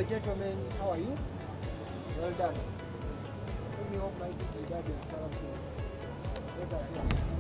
Hello gentlemen, how are you? Well done. Let me hope my teacher doesn't tell us what are you?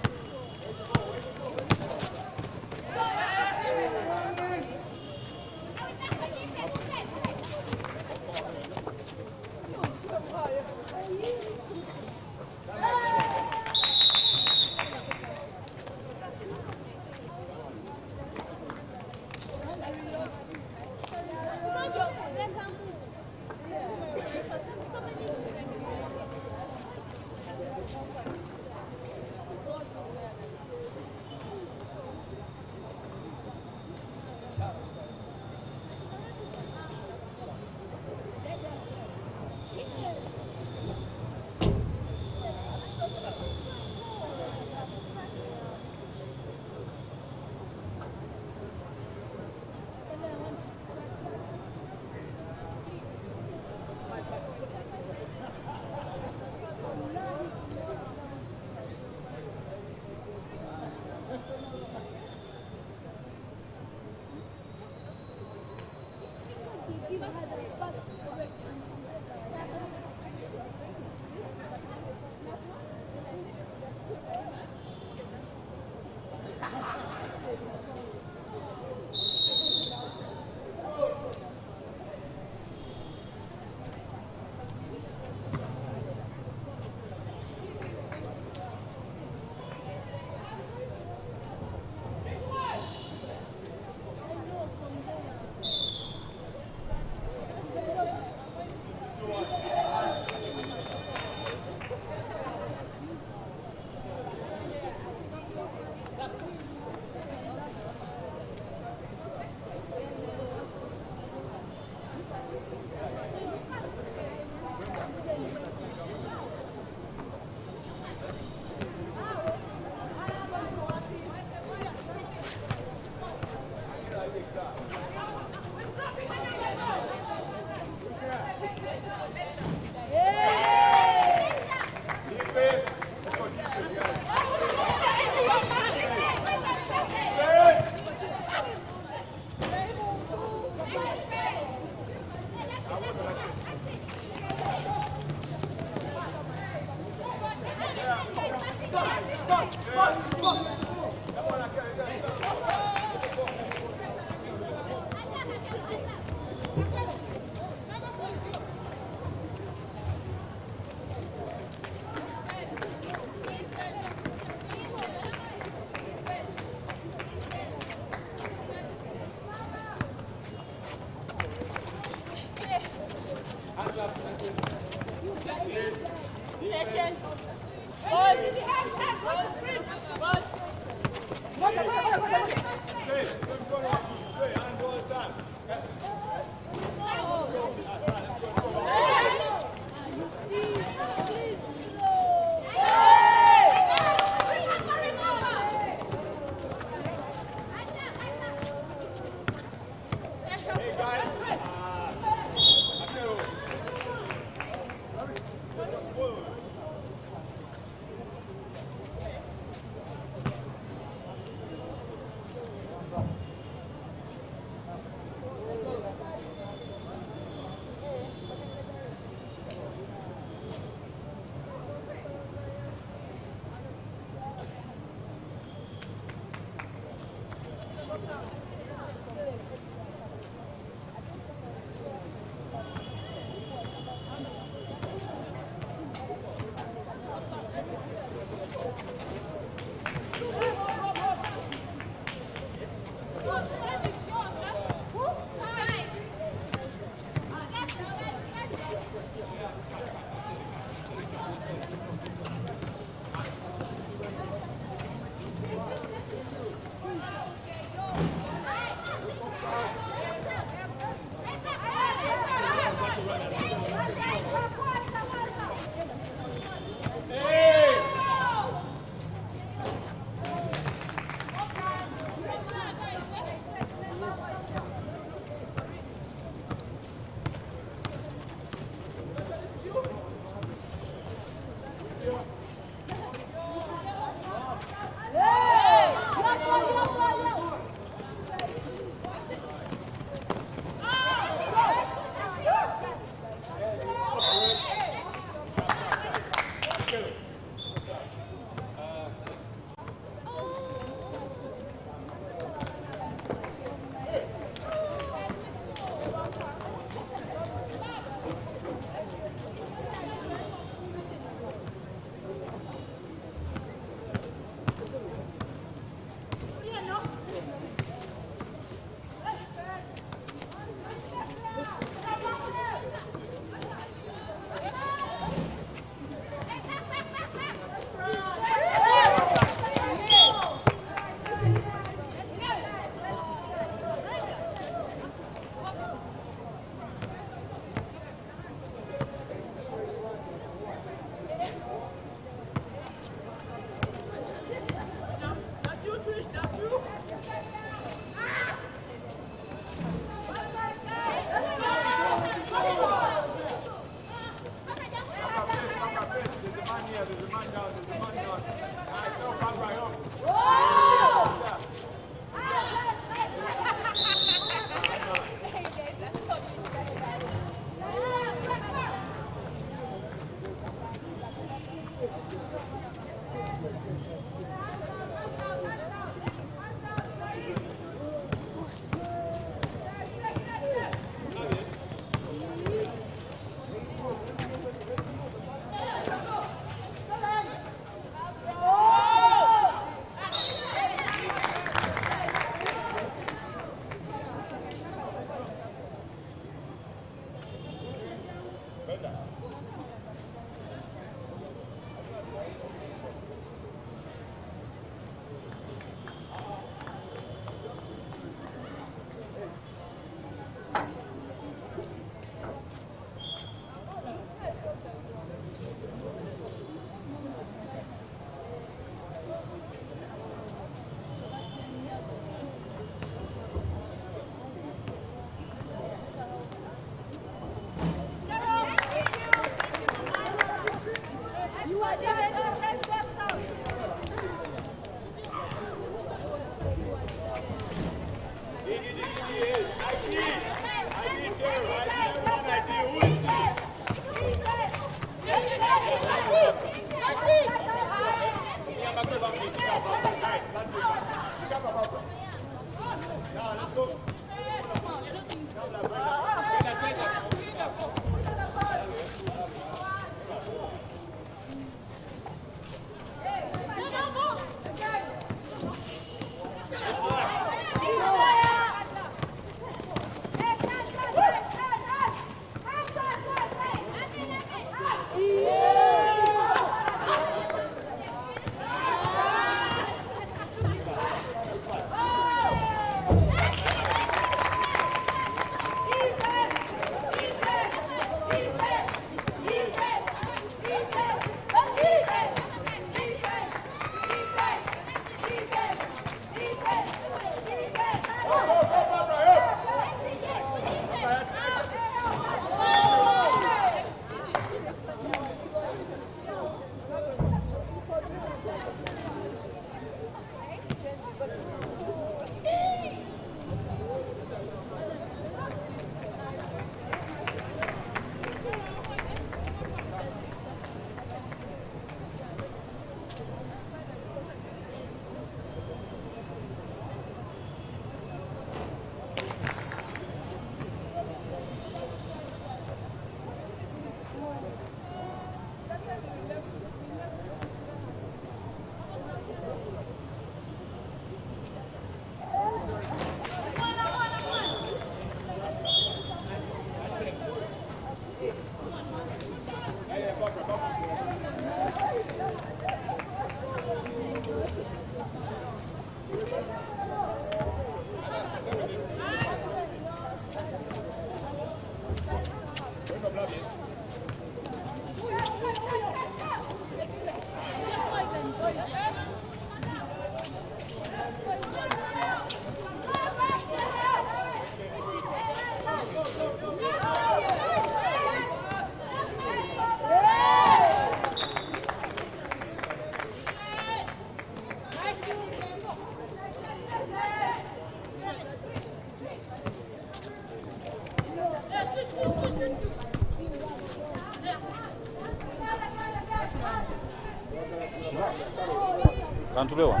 Kantulewa.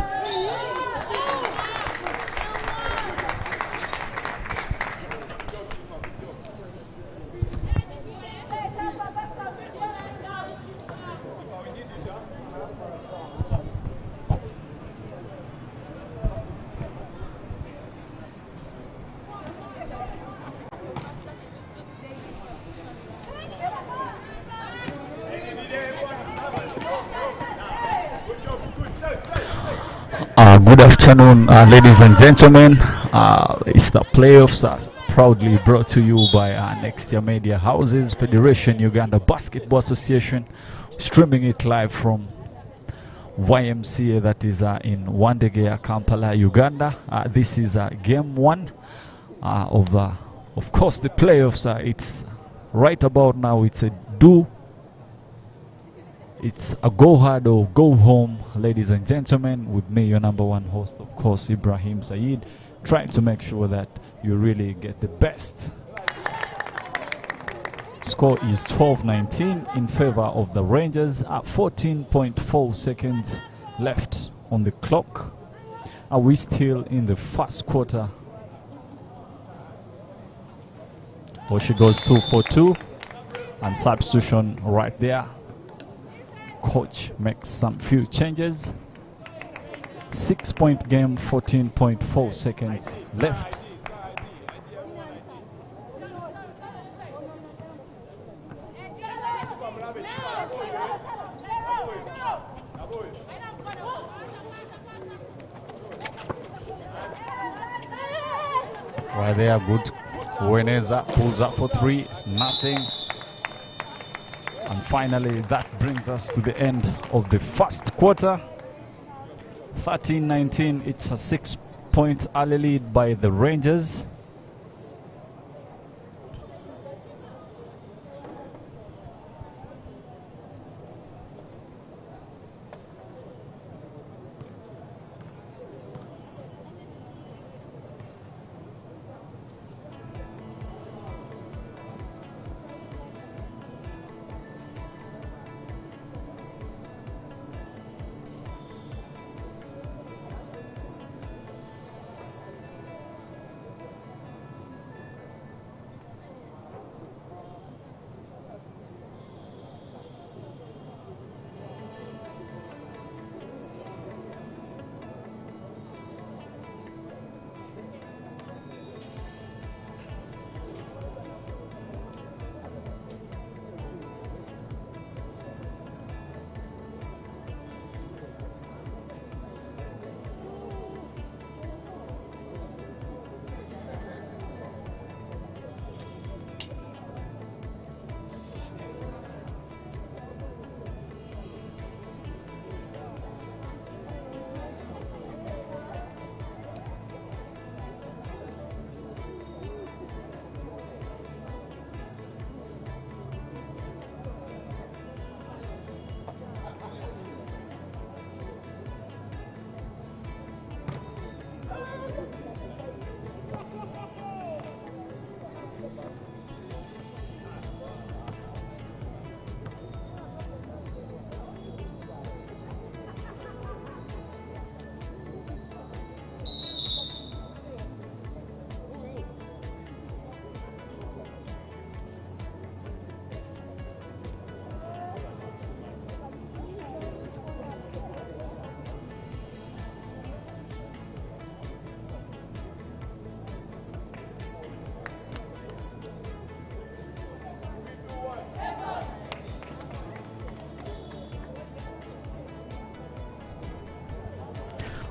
Good afternoon, ladies and gentlemen. It's the playoffs proudly brought to you by Next Year Media Houses, Federation Uganda Basketball Association, streaming it live from YMCA, that is in Wandegeya, Kampala, Uganda. This is game one of course, the playoffs. It's right about now. It's It's a go hard or go home, ladies and gentlemen, with me, your number one host, of course, Ibrahim Saeed, trying to make sure that you really get the best. Score is 12-19 in favor of the Rangers at 14.4 seconds left on the clock. Are we still in the first quarter? She goes 2 for 2 and substitution right there. Coach makes some few changes. 6-point game, 14.4 seconds left. Right there, good. Weneza pulls up for 3, nothing. And finally, that brings us to the end of the first quarter. 13-19, it's a 6-point early lead by the Rangers.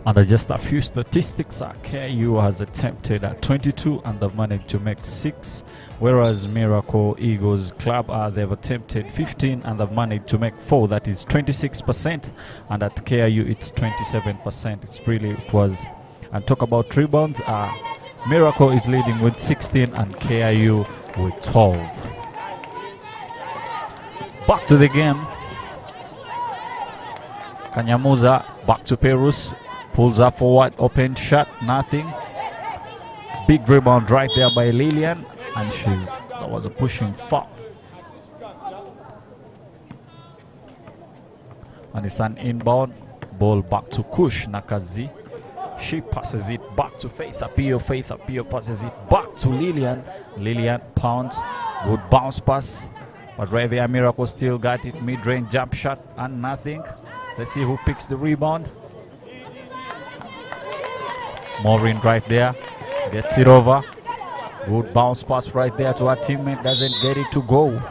And just a few statistics, KU has attempted 22 and they've managed to make 6, whereas Miracle Eagles Club, they've attempted 15 and they've managed to make 4, that is 26%, and at KU it's 27%. It's really, it was. And talk about rebounds, Miracle is leading with 16 and KU with 12. Back to the game. Kanyamuza back to Perus. Pulls up forward, open shot, nothing. Big rebound right there by Lillian, and that was a pushing foul. And it's an inbound. Ball back to Kush Nakazi. She passes it back to Faith Apio. Faith Apio passes it back to Lillian. Lillian pounds. Good bounce pass. But right there, Miracle still got it. Mid-range jump shot and nothing. Let's see who picks the rebound. Maureen right there. Gets it over. Good bounce pass right there to her teammate. Doesn't get it to go.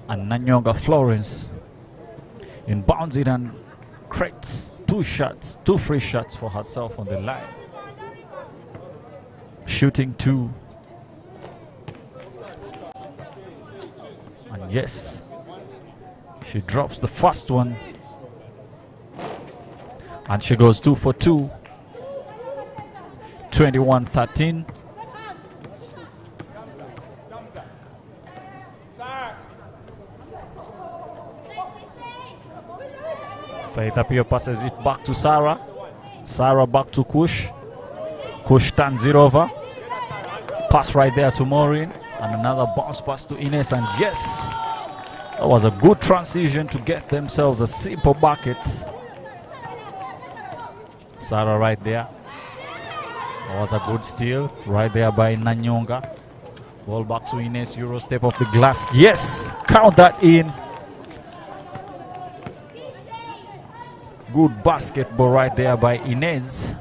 And Nanyonga Florence inbounds it and creates two free shots for herself on the line. Shooting 2. And yes, she drops the first one. And she goes 2 for 2. 21-13. Faith Apio passes it back to Sarah. Sarah back to Kush. Kush turns it over. Pass right there to Maureen. And another bounce pass to Ines. And yes, that was a good transition to get themselves a simple bucket. Sarah right there. That was a good steal right there by Nanyonga. Ball back to Ines. Euro step off the glass. Yes, count that in. Good basketball right there by Inez.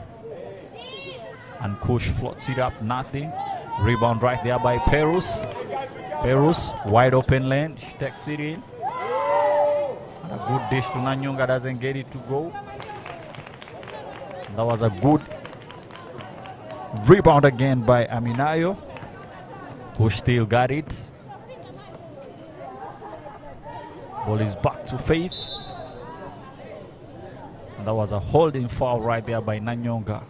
And Kush floats it up, nothing. Rebound right there by Perus. Perus, wide open lane. She takes it in. And a good dish to Nanyonga, doesn't get it to go. That was a good rebound again by Aminayo. Kush still got it. Ball is back to Faith. And that was a holding foul right there by Nanyonga.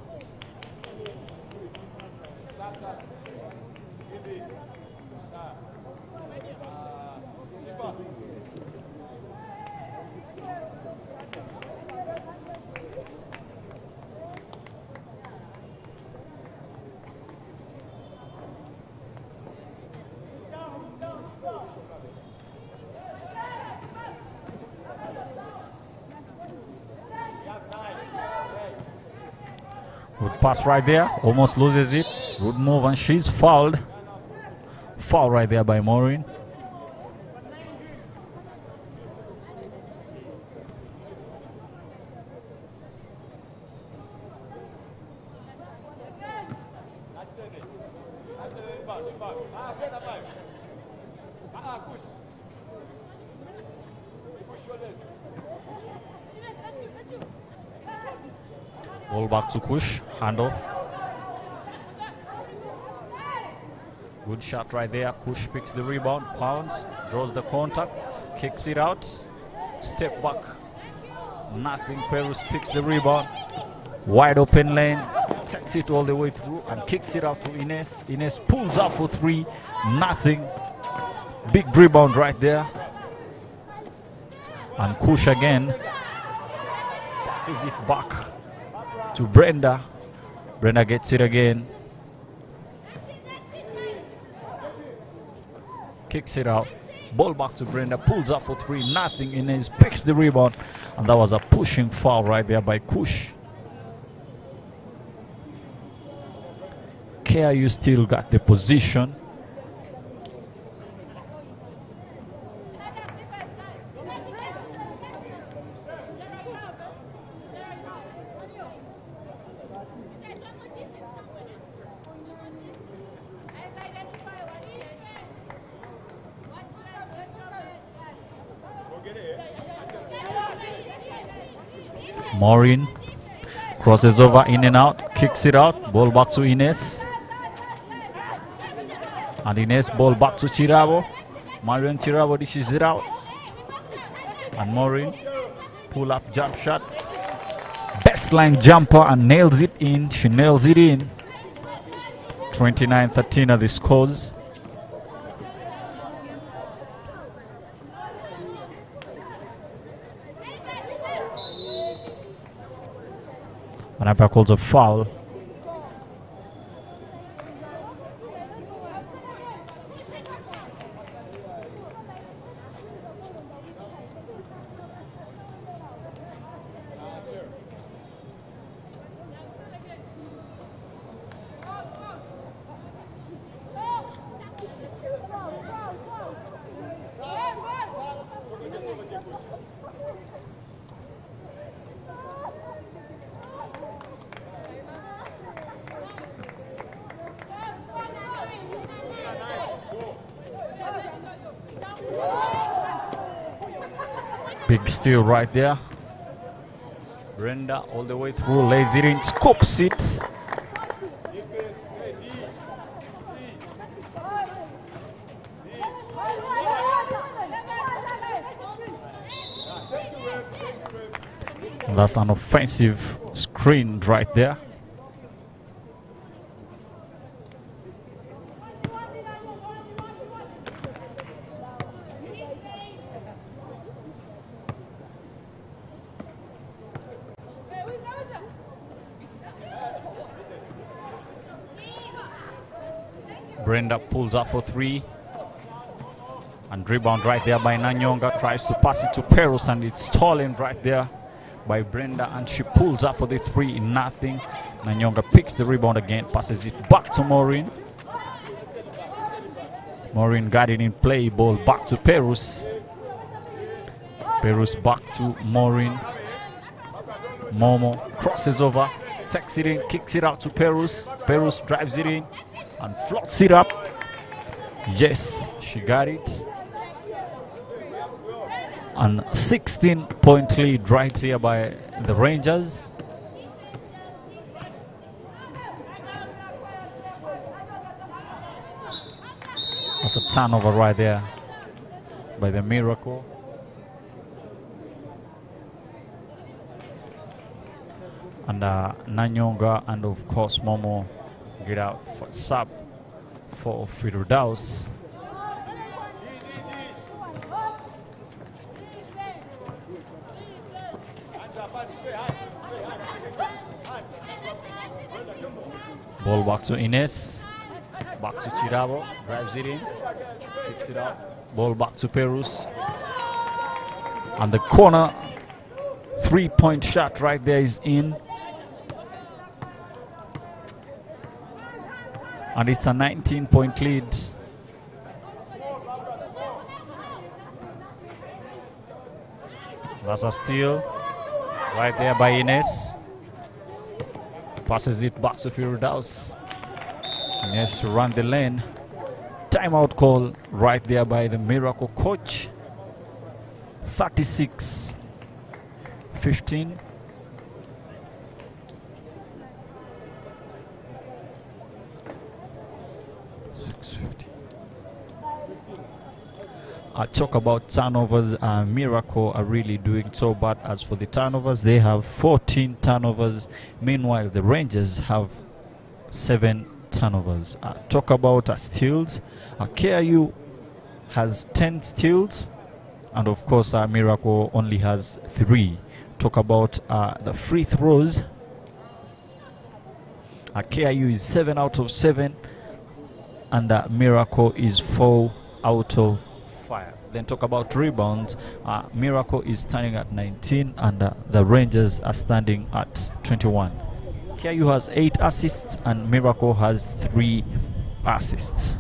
Good pass right there, almost loses it. Good move and she's fouled. Foul right there by Maureen. Ball back to Kush, handoff. Good shot right there. Kush picks the rebound, pounds, draws the contact, kicks it out, step back, nothing. Perus picks the rebound, wide open lane, takes it all the way through and kicks it out to Ines. Ines pulls up for 3, nothing. Big rebound right there. And Kush again passes it back to Brenda. Brenda gets it again. Kicks it out. Ball back to Brenda. Pulls up for 3. Nothing. Inez picks the rebound. And that was a pushing foul right there by Kush. KIU still got the position. Maureen crosses over, in and out, kicks it out, ball back to Ines. And Ines, ball back to Chirabo. Marion Chirabo dishes it out. And Maureen, pull up jump shot. Baseline jumper and nails it in. She nails it in. 29-13 are the scores. And umpire calls a foul. Big steal right there. Brenda all the way through, lays it in, scoops it. That's an offensive screen right there. Brenda pulls up for three. And rebound right there by Nanyonga. Tries to pass it to Perus and it's stolen right there by Brenda. And she pulls up for the three in nothing. Nanyonga picks the rebound again. Passes it back to Maureen. Maureen got it in play. Ball back to Perus. Perus back to Maureen. Momo crosses over. Takes it in. Kicks it out to Perus. Perus drives it in. And floats it up. Yes, she got it. And 16-point lead right here by the Rangers. That's a turnover right there by the Miracle. And Nanyonga and of course Momo get out for sub for Firdaus. Ball back to Ines. Back to Chirabo. Drives it in. Kicks it out. Ball back to Perus. And the corner 3-point shot right there is in. And it's a 19-point lead. That's a steal right there by Ines. Passes it back to Firdaus. Ines run the lane. Timeout call right there by the Miracle coach. 36-15. I talk about turnovers. Miracle are really doing so bad. As for the turnovers, they have 14 turnovers. Meanwhile, the Rangers have 7 turnovers. Talk about steals. KIU has 10 steals, and of course, Miracle only has 3. Talk about the free throws. KIU is 7 out of 7, and Miracle is 4 out of 5. Then talk about rebounds. Miracle is standing at 19, and the Rangers are standing at 21. KIU has 8 assists, and Miracle has 3 assists.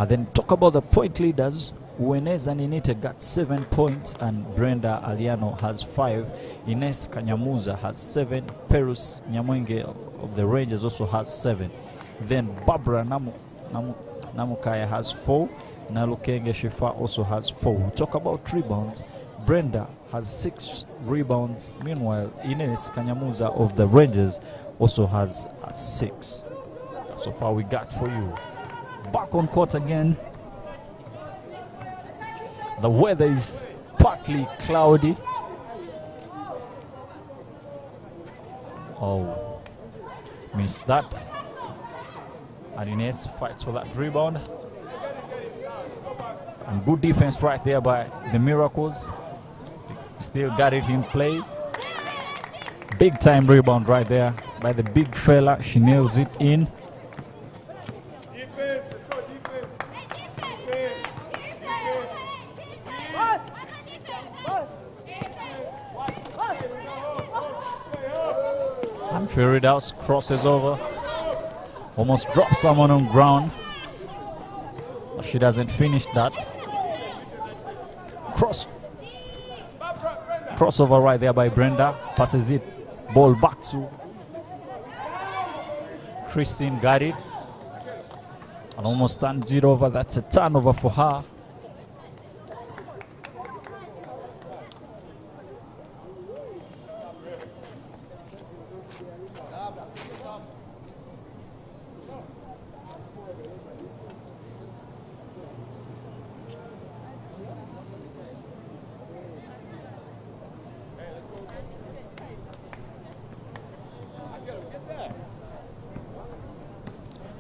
Then talk about the point leaders. Uenez and Inite got 7 points, and Brenda Aliano has 5. Ines Kanyamuza has 7. Perus Nyamwenge of the Rangers also has 7. Then Barbara Namukaya has 4. Nalukenge Shifa also has 4. Talk about rebounds. Brenda has 6 rebounds. Meanwhile, Ines Kanyamuza of the Rangers also has 6. So far we got for you. Back on court again. The weather is partly cloudy. Oh, missed that. And Ines fights for that rebound. And good defense right there by the Miracles. Still got it in play. Big time rebound right there by the big fella. She nails it in. And Firdaus crosses over. Almost dropped someone on ground. But she doesn't finish that. Crossover right there by Brenda. Passes it. Ball back to Christine. Got it. And almost turns it over. That's a turnover for her.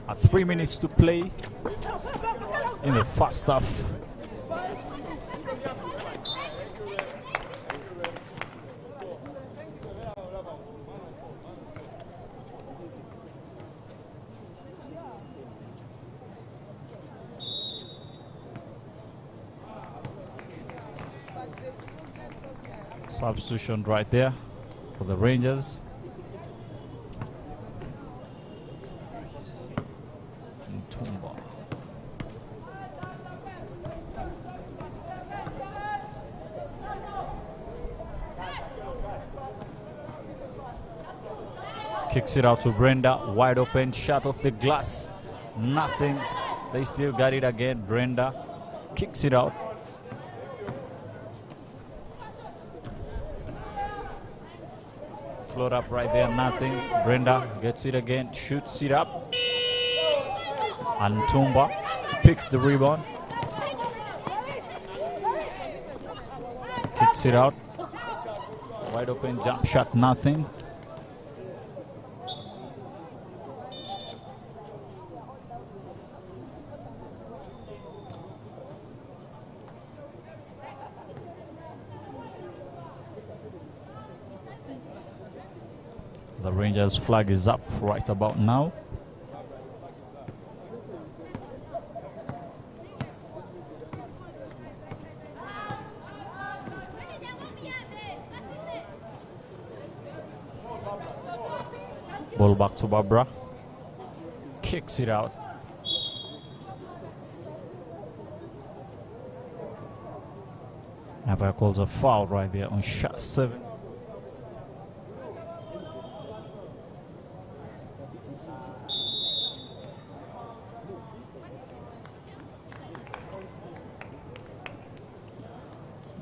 At 3 minutes to play in the first half. Substitution right there for the Rangers. Kicks it out to Brenda, wide open, shot off the glass, nothing. They still got it again. Brenda kicks it out. Float up right there, nothing. Brenda gets it again, shoots it up. And Tumba picks the rebound. Kicks it out. Wide open jump shot, nothing. The Rangers flag is up right about now. Ball back to Barbara. Kicks it out. Umpire calls a foul right there on shot 7.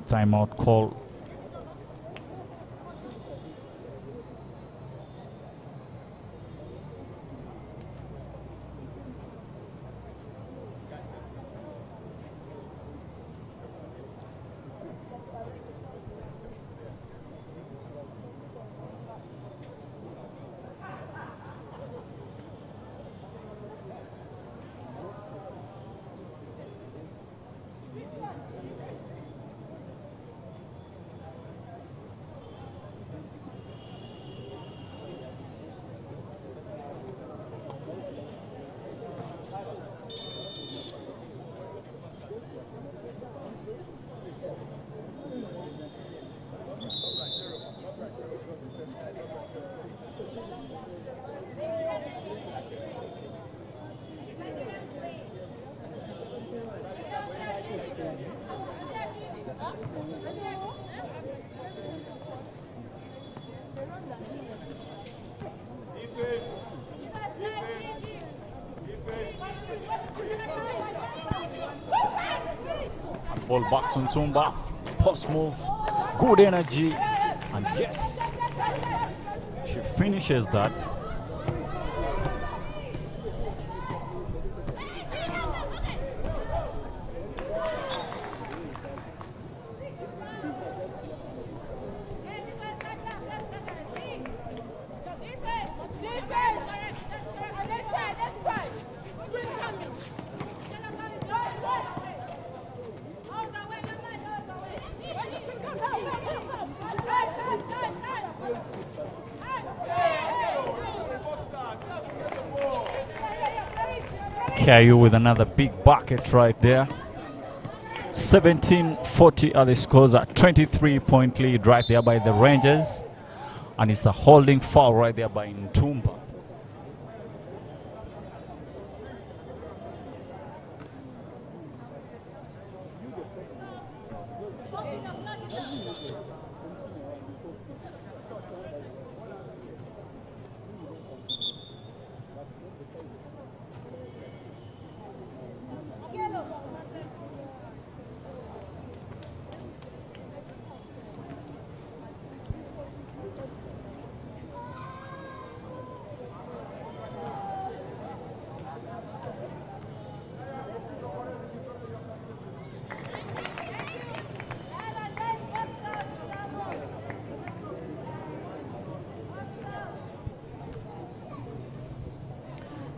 Timeout call. Ball back to Ntumba. Post move. Good energy. And yes, she finishes that. KU with another big bucket right there. 17-40 are the scores, at 23-point lead right there by the Rangers. And it's a holding foul right there by Ntumba.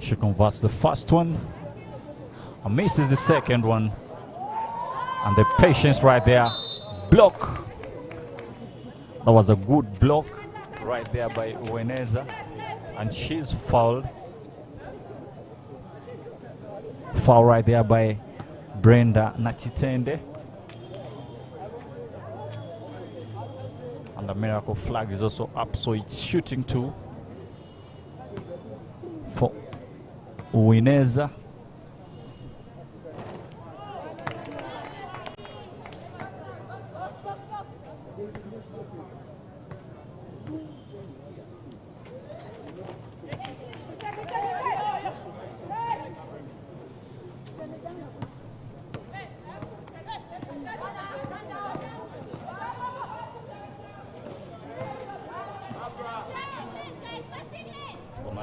She converts the first one and misses the second one. And the patience right there. Block. That was a good block right there by Weneza. And she's fouled. Foul right there by Brenda Nachitende. And the miracle flag is also up, so it's shooting two for Weneza.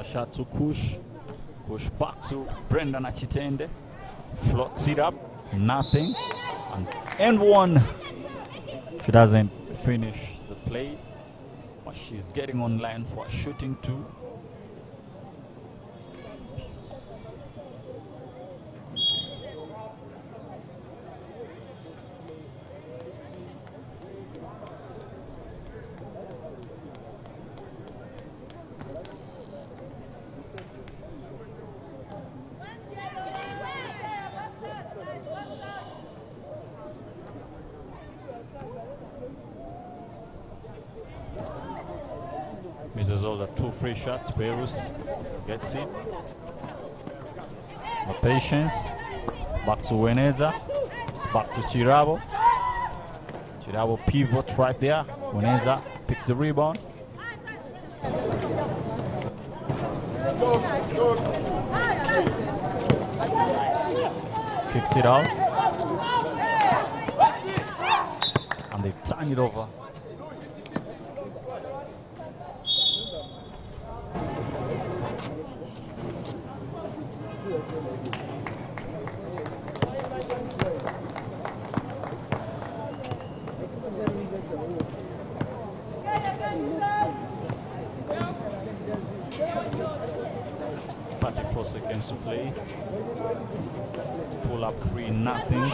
Shot to Kush. Kush back to Brenda Nachitende. Floats it up. Nothing. And one. She doesn't finish the play, but she's getting on line for a shooting two. Misses all the two free shots. Perus gets it. The patience. Back to Weneza. It's back to Chirabo. Chirabo pivot right there. Weneza picks the rebound. Kicks it out. And they turn it over. Seconds to play. Pull up 3-0.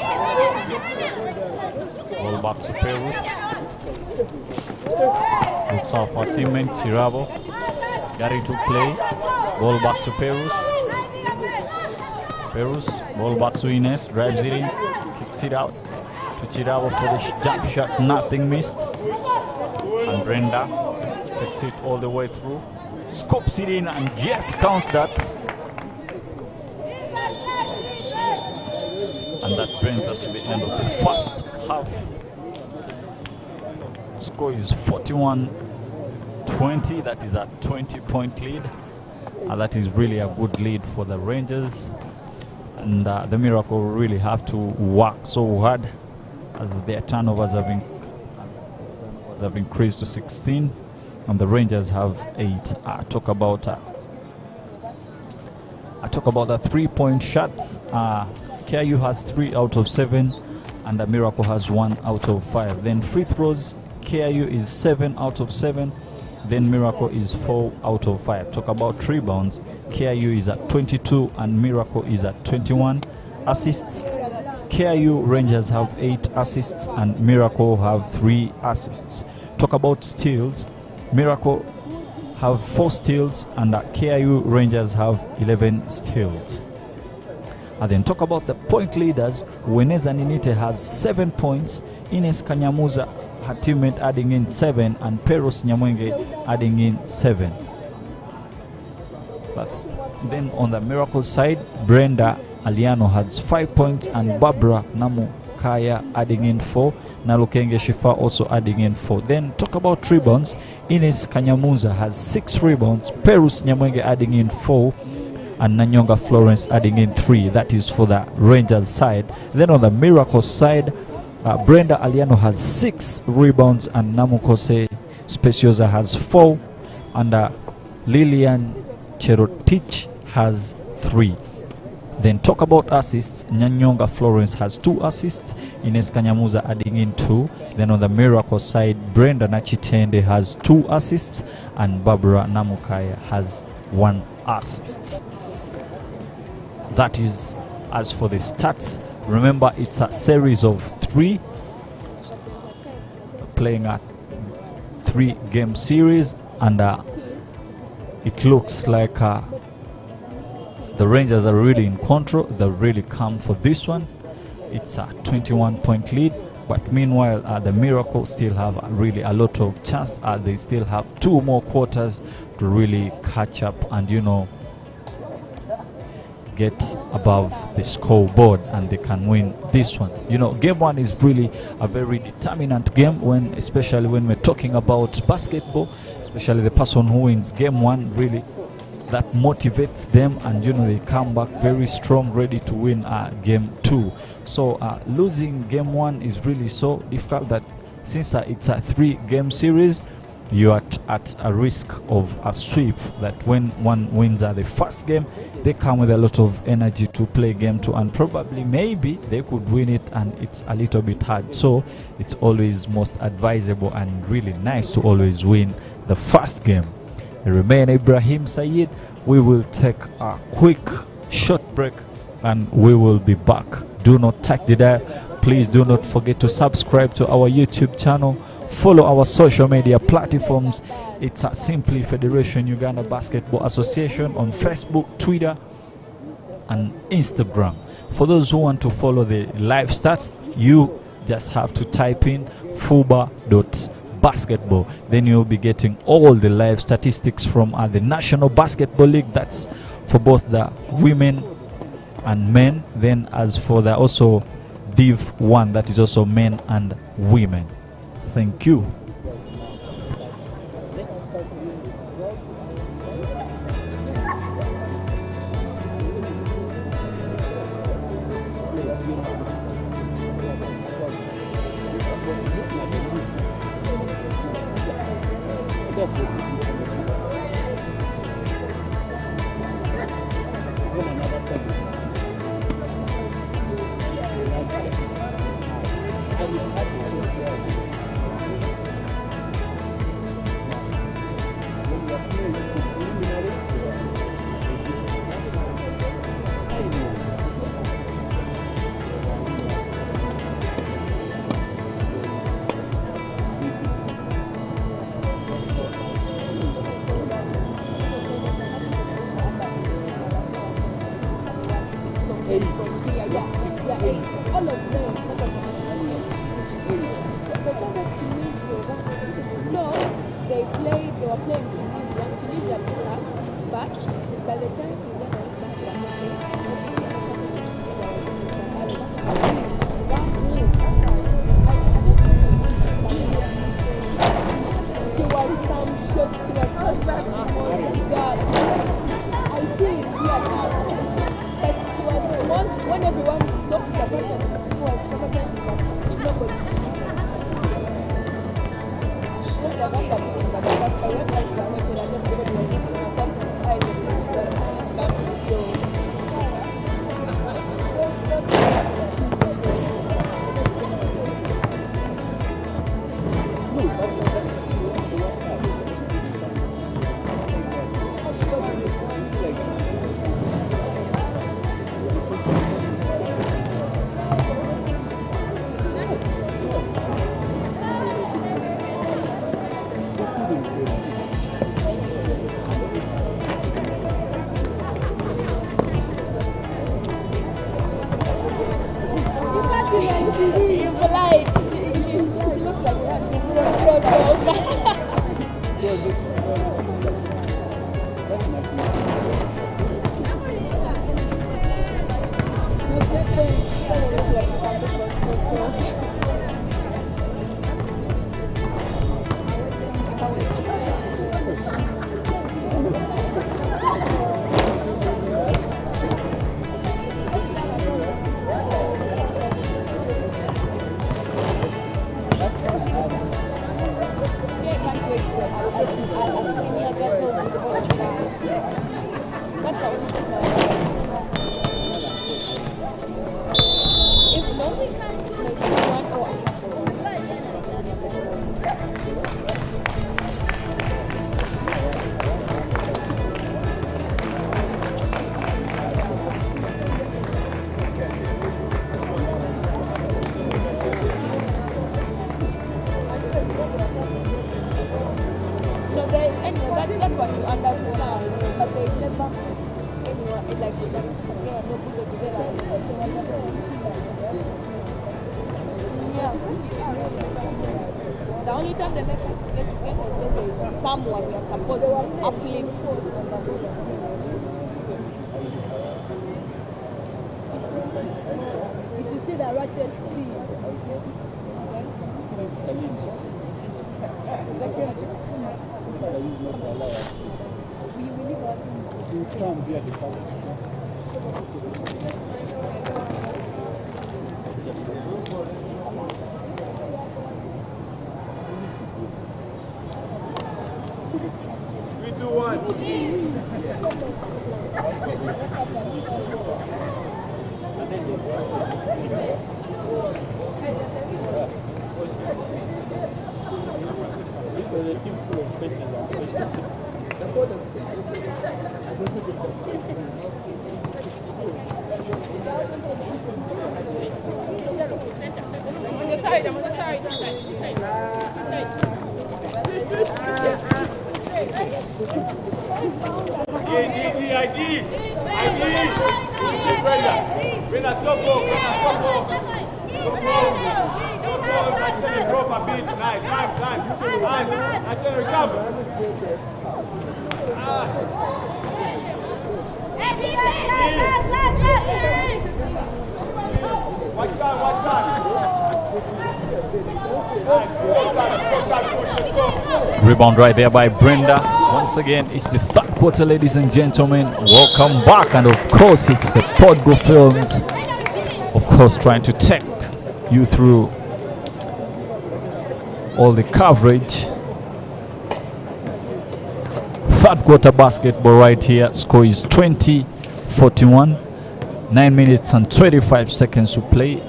Ball back to Perus. Looks out for teammate Chirabo. Got it to play. Ball back to Perus. Perus. Ball back to Ines. Drives it in. Kicks it out to Chirabo for the jump shot. Nothing missed. And Brenda takes it all the way through. Scoops it in and yes, count that. And that brings us to the end of the first half. Score is 41-20. That is a 20-point lead. And that is really a good lead for the Rangers. And the Miracle really have to work so hard as their turnovers have increased to 16. And the Rangers have 8. I talk about the 3-point shots. KIU has 3 out of 7 and the Miracle has 1 out of 5. Then free throws, KIU is 7 out of 7, then Miracle is 4 out of 5. Talk about rebounds, KIU is at 22 and Miracle is at 21. Assists, KIU Rangers have 8 assists and Miracle have 3 assists. Talk about steals, Miracle have 4 steals and KIU Rangers have 11 steals. And then talk about the point leaders. Weneza Ninite has 7 points. Ines Kanyamuza, her teammate, adding in 7, and Perus Nyamwenge adding in 7. Plus, then on the Miracle side, Brenda Aliano has 5 points and Barbara Namu Kaya adding in 4. Nalukenge Shifa also adding in 4. Then talk about rebounds. Ines Kanyamunza has 6 rebounds. Perus Nyamwenge adding in 4. And Nanyonga Florence adding in 3. That is for the Rangers side. Then on the Miracles side, Brenda Aliano has 6 rebounds and Namukose Speciosa has 4. And Lilian Cherotich has 3. Then talk about assists. Nyanyonga Florence has 2 assists. Ines Kanyamuza adding in 2. Then on the Miracle side, Brenda Nachitende has 2 assists. And Barbara Namukaya has 1 assist. That is as for the stats. Remember, it's a series of 3. Playing a 3-game series. And it looks like the Rangers are really in control. They're really come for this one. It's a 21-point lead. But meanwhile, the Miracles still have really a lot of chance. They still have 2 more quarters to really catch up and, you know, get above the scoreboard, and they can win this one. You know, game 1 is really a very determinant game, especially when we're talking about basketball, especially the person who wins game 1, really that motivates them, and you know, they come back very strong, ready to win game 2. So losing game 1 is really so difficult that since it's a 3-game series, you are at a risk of a sweep, that when one wins the first game, they come with a lot of energy to play game 2, and probably maybe they could win it, and it's a little bit hard. So it's always most advisable and really nice to always win the first game. I remain Ibrahim Sayed. We will take a quick short break and we will be back. Do not touch the dial. Please do not forget to subscribe to our YouTube channel. Follow our social media platforms. It's simply Federation Uganda Basketball Association on Facebook, Twitter, and Instagram. For those who want to follow the live stats, you just have to type in FUBA.basketball. Then you'll be getting all the live statistics from the National Basketball League. That's for both the women and men. Then as for the also Div 1, that is also men and women. Thank you. The only time they make us get together is when there is someone we are supposed to uplift. If you see the ratchet tree, we believe our Rebound right there by Brenda. Once again, it's the third quarter, ladies and gentlemen. Welcome back, and of course, it's the Podgo Films. Of course, trying to take you through all the coverage. Third quarter basketball right here. Score is 20-41. 9 minutes and 25 seconds to play.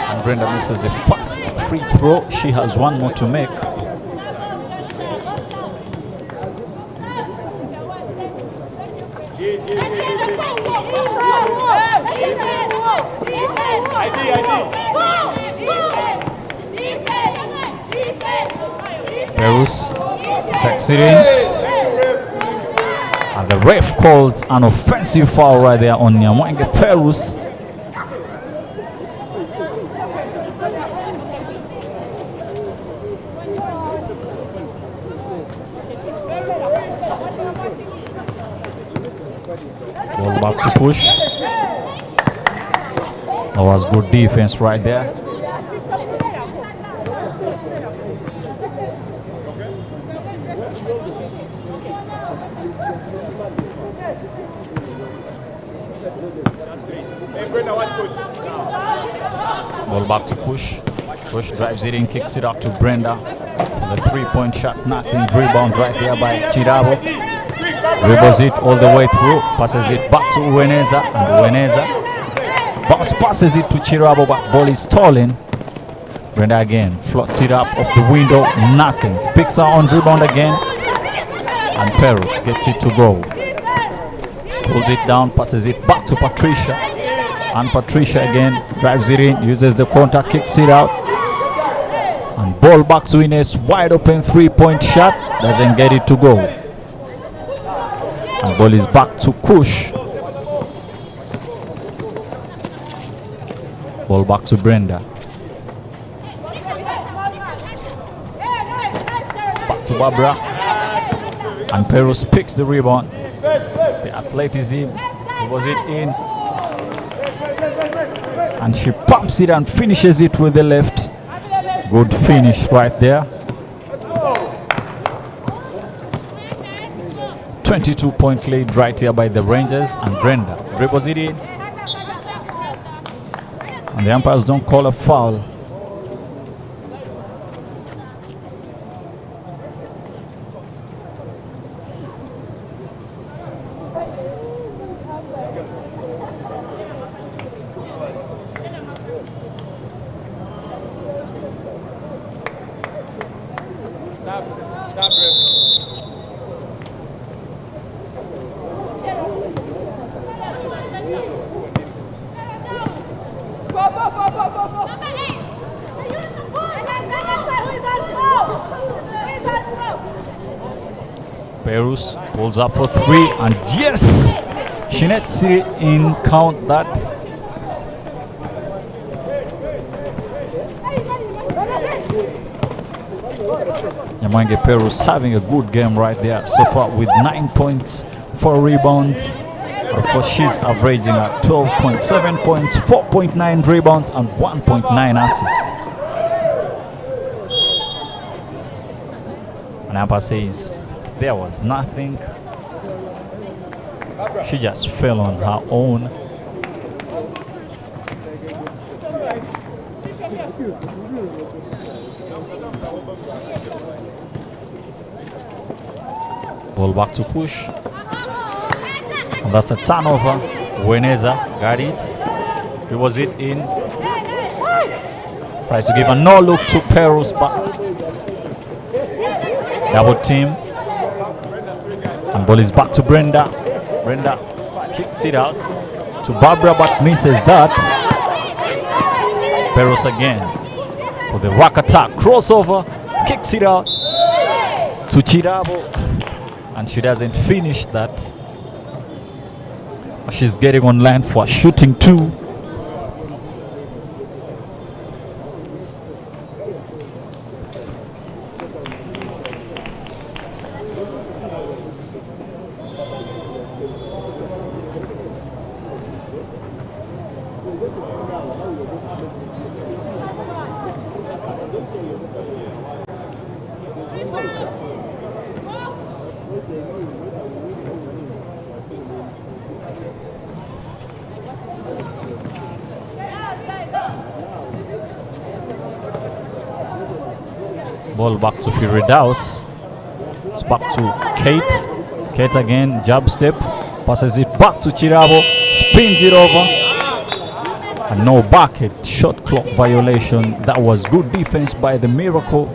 And Brenda misses the first free throw. She has one more to make. Perus succeeding, and the ref calls an offensive foul right there on Nyamwenge Perus. Ball back to push. That was good defense right there. Ball back to push. Push drives it in, kicks it up to Brenda. The three-point shot, nothing. Rebound right there by Chirabo. Dribbles it all the way through. Passes it back to Uweneza. And Uweneza bounce passes it to Chirabo, but ball is stolen. Brenda again floats it up off the window. Nothing. Picks her on rebound again. And Perus gets it to go. Pulls it down, passes it back to Patricia. And Patricia again drives it in, uses the counter, kicks it out. And ball back to Ines, wide open three-point shot, doesn't get it to go. And ball is back to Kush. Ball back to Brenda. It's back to Barbara. And Perus picks the rebound. The athleticism, was it in? and she pumps it and finishes it with the left. Good finish right there. 22-point lead right here by the Rangers, and Brenda dribbles it in. And the umpires don't call a foul. Perus pulls up for three, and yes! Shinette City in, count that. Nyamange Perus having a good game right there so far with 9 points, 4 rebounds. Of course, she's averaging at 12.7 points, 4.9 rebounds, and 1.9 assists. And Ampa says there was nothing. She just fell on her own. Ball back to push. And that's a turnover. Weneza got it. It was it in. Tries to give a no look to Perus, but double team. And ball is back to Brenda. Brenda kicks it out to Barbara, but misses that. Perus again for the rack attack. Crossover. Kicks it out to Chirabo. And she doesn't finish that. She's getting on line for shooting two. Ball back to Firidaus. It's back to Kate. Kate again, jab step. Passes it back to Chirabo. Spins it over. And no bucket. Shot clock violation. That was good defense by the Miracle.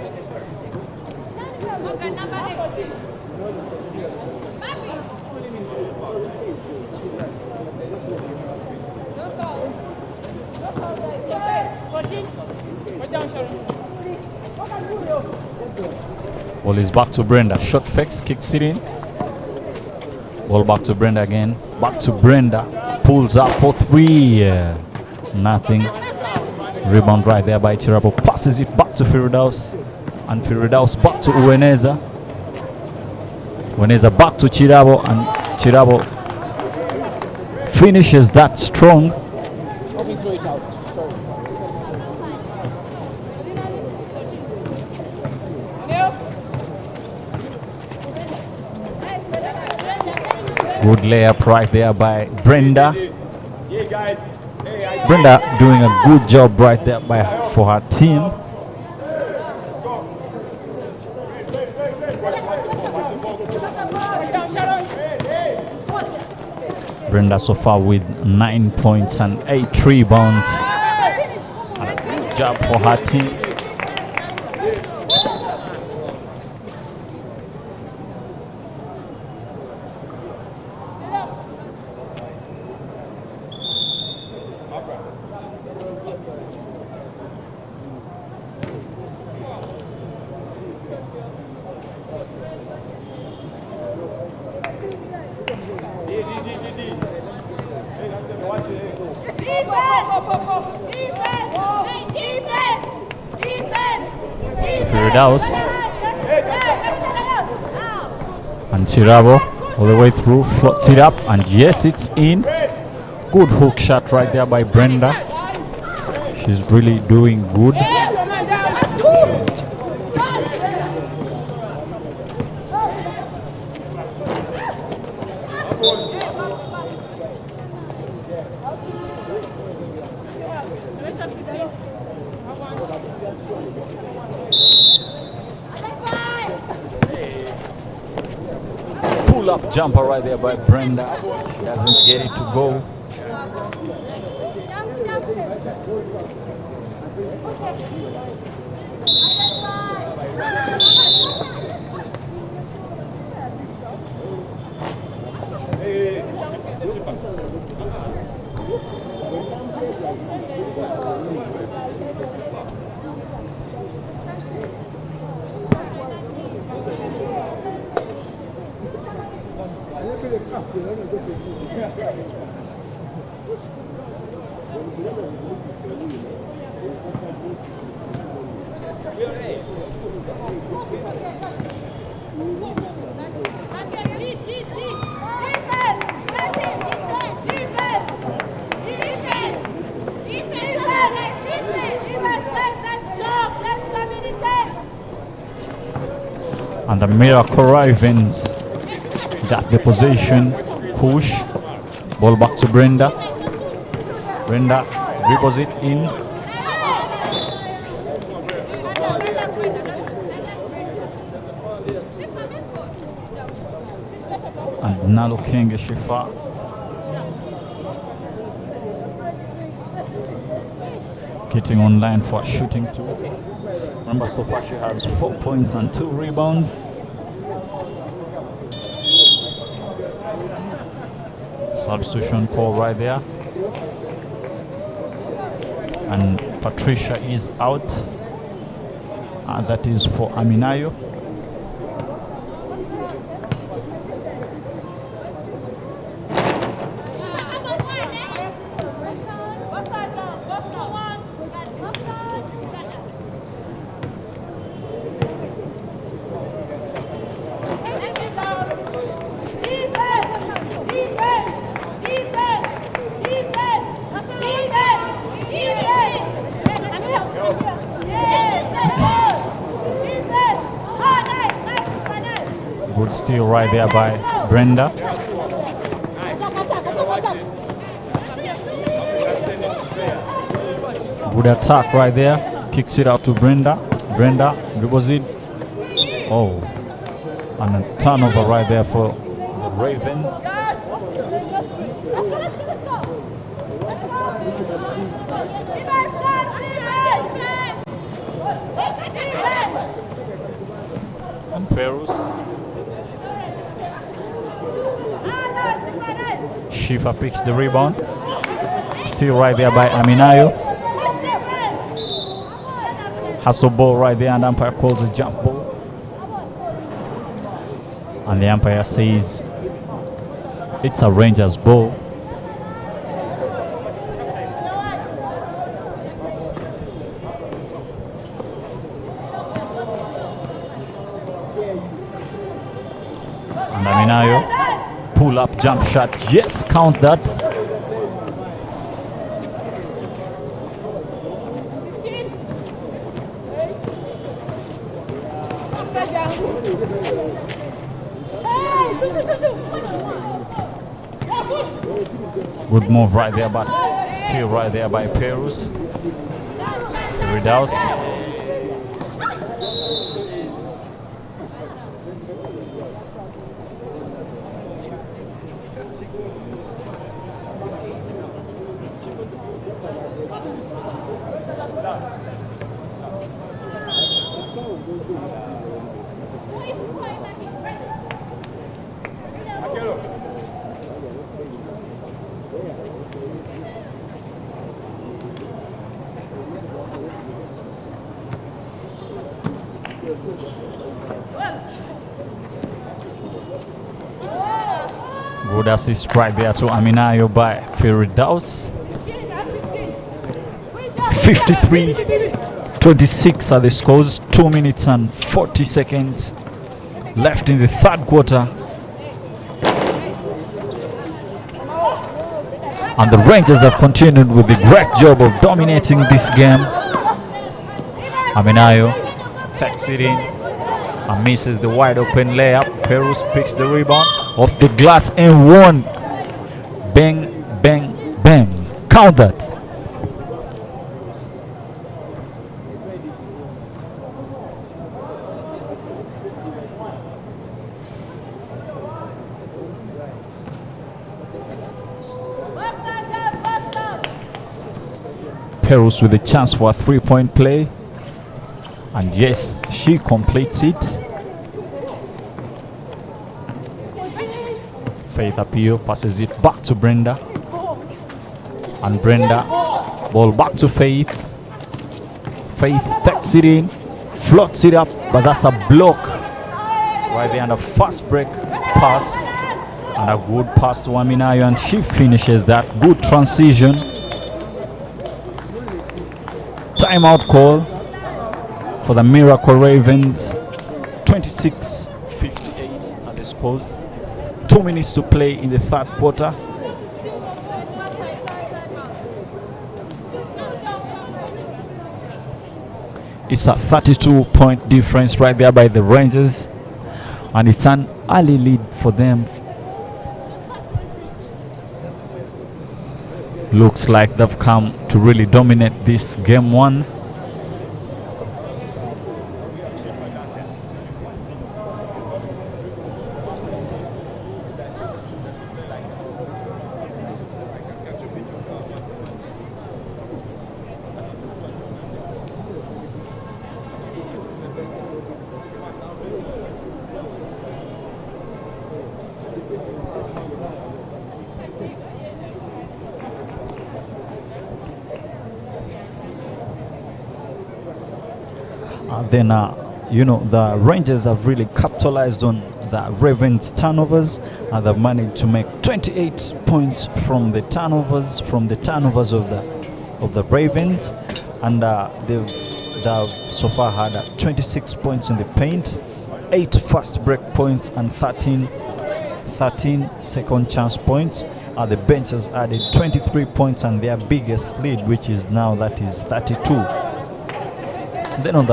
Ball is back to Brenda. Shot fakes, kicks it in. Ball back to Brenda again. Back to Brenda. Pulls up for three. Nothing. Rebound right there by Chirabo. Passes it back to Firidaus. And Firidaus back to Uweneza. Uweneza back to Chirabo. And Chirabo finishes that strong. Good layup right there by Brenda. Brenda doing a good job right there for her team. Brenda so far with 9 points and 8 rebounds. And a good job for her team. Firidaus and Chirabo all the way through, floats it up, and yes, it's in. Good hook shot right there by Brenda. She's really doing good. Pull up jumper right there by Brenda. She doesn't get it to go. And the Miracle Ravens got the possession. Push. Ball back to Brenda. Brenda dribbles it in. And Nalo Kenge Shifa. Getting online for shooting too. Remember, so far she has 4 points and 2 rebounds. Substitution call right there. And Patricia is out. That is for Aminayo. Good steal right there by Brenda. Good attack right there. Kicks it out to Brenda. Brenda dribbles it. Oh, and a turnover right there for the Ravens. And Perus. Shifa picks the rebound. Still right there by Aminayo. Hustle ball right there, and umpire calls a jump ball. And the umpire says it's a Rangers ball. And Aminayo, pull up jump shot. Yes, count that. Good move right there, but still right there by Perus. Redaus. Good assist right there to Aminayo by Firidaus. 53-26 are the scores. 2 minutes and 40 seconds left in the third quarter. And the Rangers have continued with the great job of dominating this game. Aminayo takes it in and misses the wide open layup. Perus picks the rebound off the glass and one. Bang, bang, bang. Count that. Perus with a chance for a three-point play. And yes, she completes it. Faith Appeal passes it back to Brenda. And Brenda, ball back to Faith. Faith takes it in, floats it up, but that's a block right there, and a fast break pass. And a good pass to Aminayo, and she finishes that. Good transition. Timeout call for the Miracle Ravens. 26-58 at the scores. 2 minutes to play in the third quarter. It's a 32-point difference right there by the Rangers, and it's an early lead for them. Looks like they've come to really dominate this game one. Then the Rangers have really capitalized on the Ravens turnovers, and they've managed to make 28 points from the turnovers of the Ravens, and they've so far had 26 points in the paint, 8 fast break points, and 13 second chance points. The bench has added 23 points and their biggest lead, which is now 32. Then on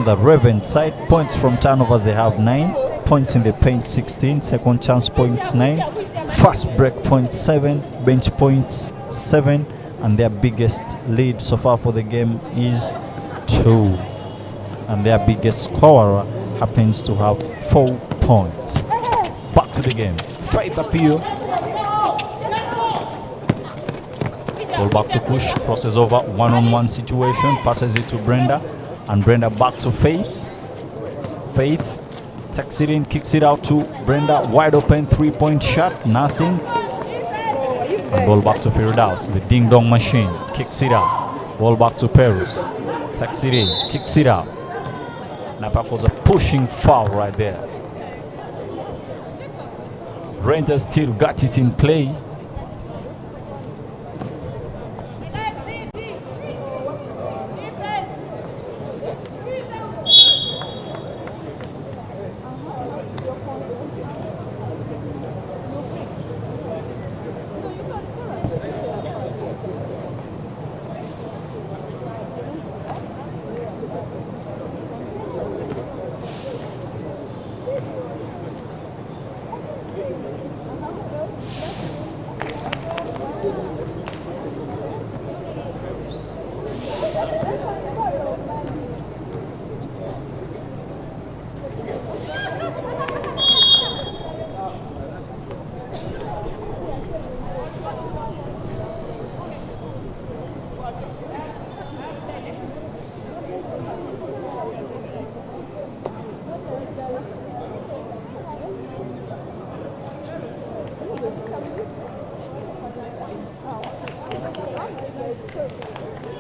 the Ravens side, points from turnovers they have 9, points in the paint 16, second chance points 9, fast break points 7, bench points 7, and their biggest lead so far for the game is 2. And their biggest scorer happens to have 4 points. Back to the game. Faith Appeal. Ball back to Push, crosses over, one-on-one situation, passes it to Brenda. And Brenda back to Faith. Faith takes it in, kicks it out to Brenda. Wide open three-point shot, nothing. And ball back to Firdaus. The ding-dong machine kicks it out. Ball back to Perus. Takes it in, kicks it out. Napak was a pushing foul right there. Rangers still got it in play.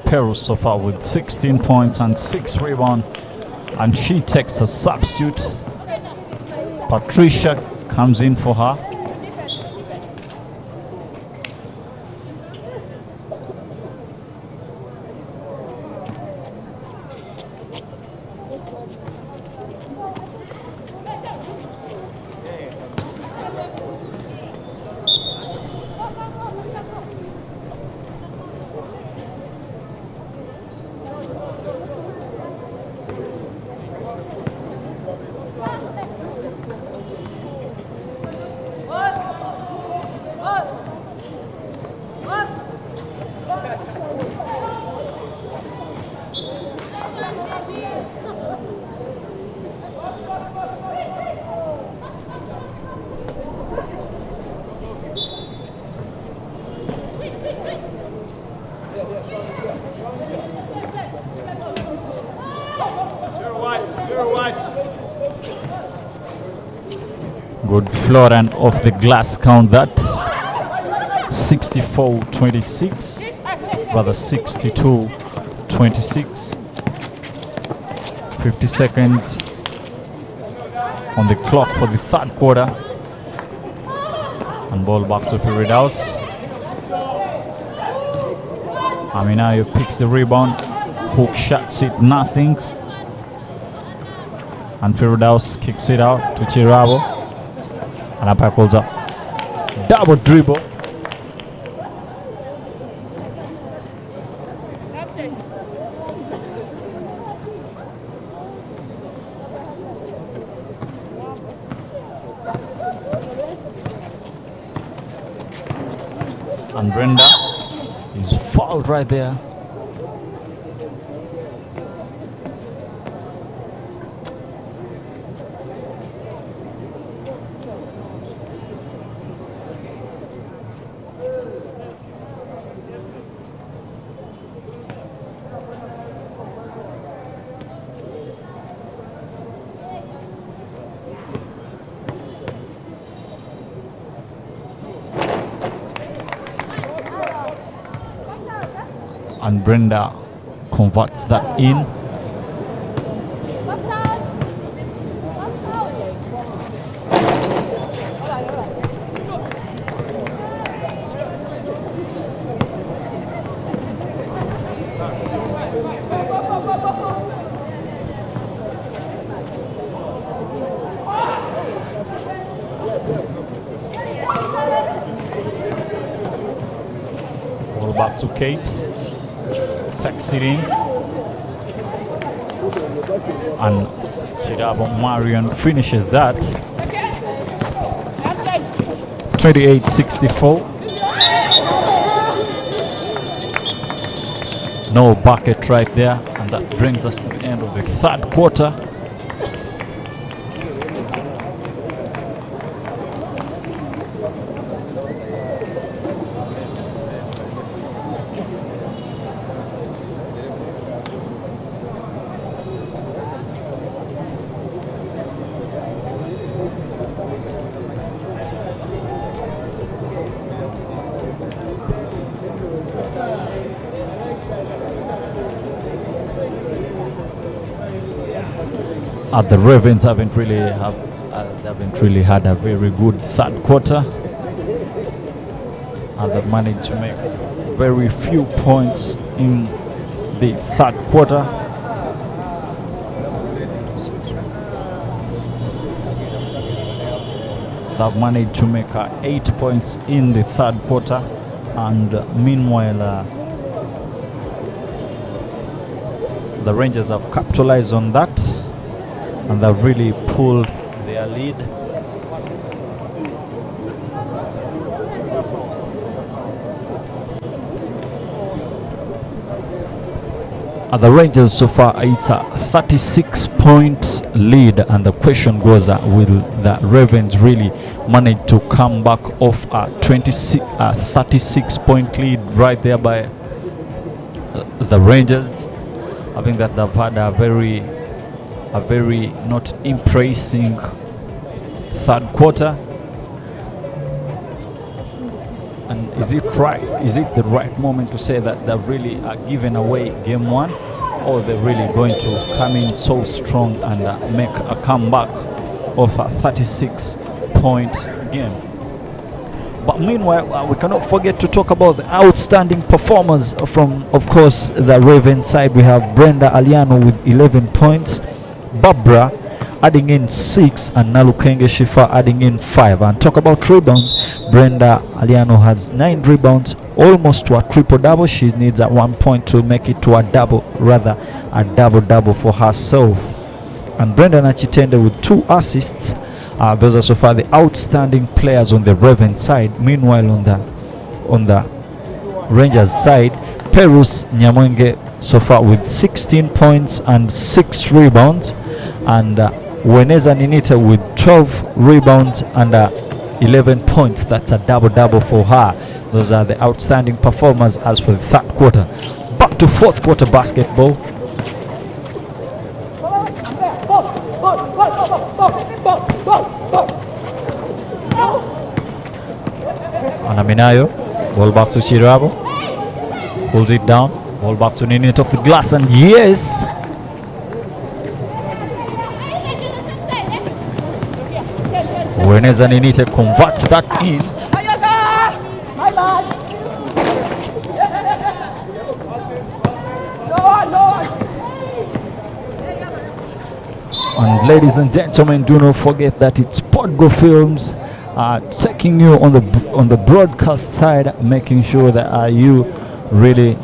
Perus so far with 16 points and 6 rebounds, and she takes a substitute. Patricia comes in for her. Good floor and off the glass, count that. 64-26, rather 62-26. 50 seconds on the clock for the third quarter. And ball back to Firdaus. Aminayo picks the rebound. Hook shots it, nothing. And Firdaus kicks it out to Chirabo. And umpire calls up double dribble. And Brenda is fouled right there. And Brenda converts that in. Ball back to Kate. Takes it in, and Chirabo Marion finishes that. 28-64. No bucket right there, and that brings us to the end of the third quarter. The Ravens haven't really had a very good third quarter. They've managed to make very few points in the third quarter. They've managed to make 8 points in the third quarter, and meanwhile the Rangers have capitalized on that, and they've really pulled their lead. The Rangers so far, it's a 36-point lead, and the question goes, will the Ravens really manage to come back off a 36-point lead right there by the Rangers? I think that they've had a very not impressive third quarter. And is it the right moment to say that they've really given away game one, or they're really going to come in so strong and make a comeback of a 36-point game? But meanwhile, we cannot forget to talk about the outstanding performers from, of course, the Raven side. We have Brenda Aliano with 11 points, Barbara adding in 6, and Nalukenge Shifa adding in 5. And talk about rebounds, Brenda Aliano has 9 rebounds, almost to a triple-double. She needs at 1 point to make it to a double-double for herself. And Brenda Nachitende with 2 assists. Those are so far the outstanding players on the Raven side. Meanwhile, on the Rangers side, Perus Nyamwenge so far with 16 points and 6 rebounds, and Weneza Ninita with 12 rebounds and 11 points. That's a double-double for her. Those are the outstanding performers as for the third quarter. Back to fourth quarter basketball. Anaminayo, ball back to Chirabo, pulls it down, ball back to Ninit off the glass, and yes! Weneza Ninite converts that in. And ladies and gentlemen, do not forget that it's Podgo Films taking you on the broadcast side, making sure that you really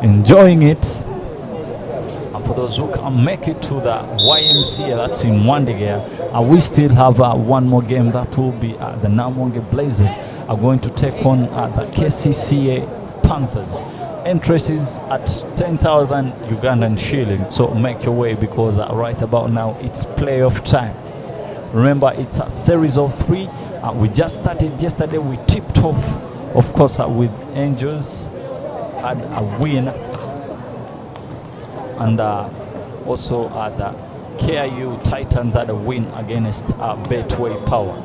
enjoying it. And for those who can make it to the YMCA, that's in Wandegeya, we still have one more game that will be the Namonge Blazers are going to take on the KCCA Panthers. Interest is at 10,000 Ugandan shillings, so make your way, because right about now it's playoff time. Remember, it's a series of 3. We just started yesterday. We tipped off, of course, with Angels, had a win, and also the KIU Titans had a win against Betway Power.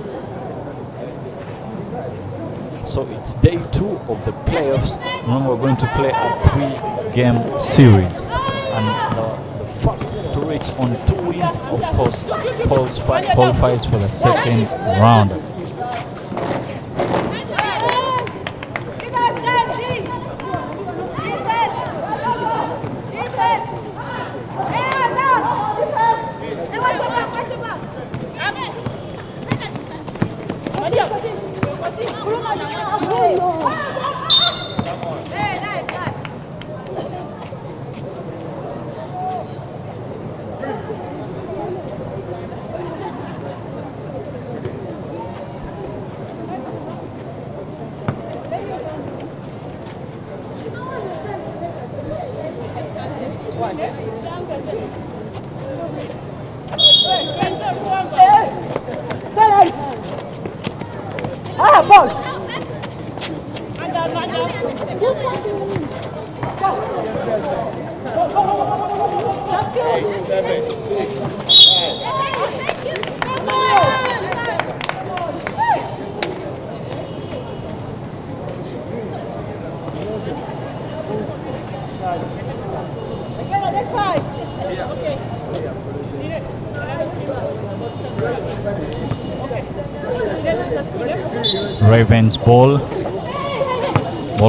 So it's day 2 of the playoffs. Remember, we're going to play a 3-game series, and the first to reach on 2 wins, of course, qualifies for the second round. Ravens ball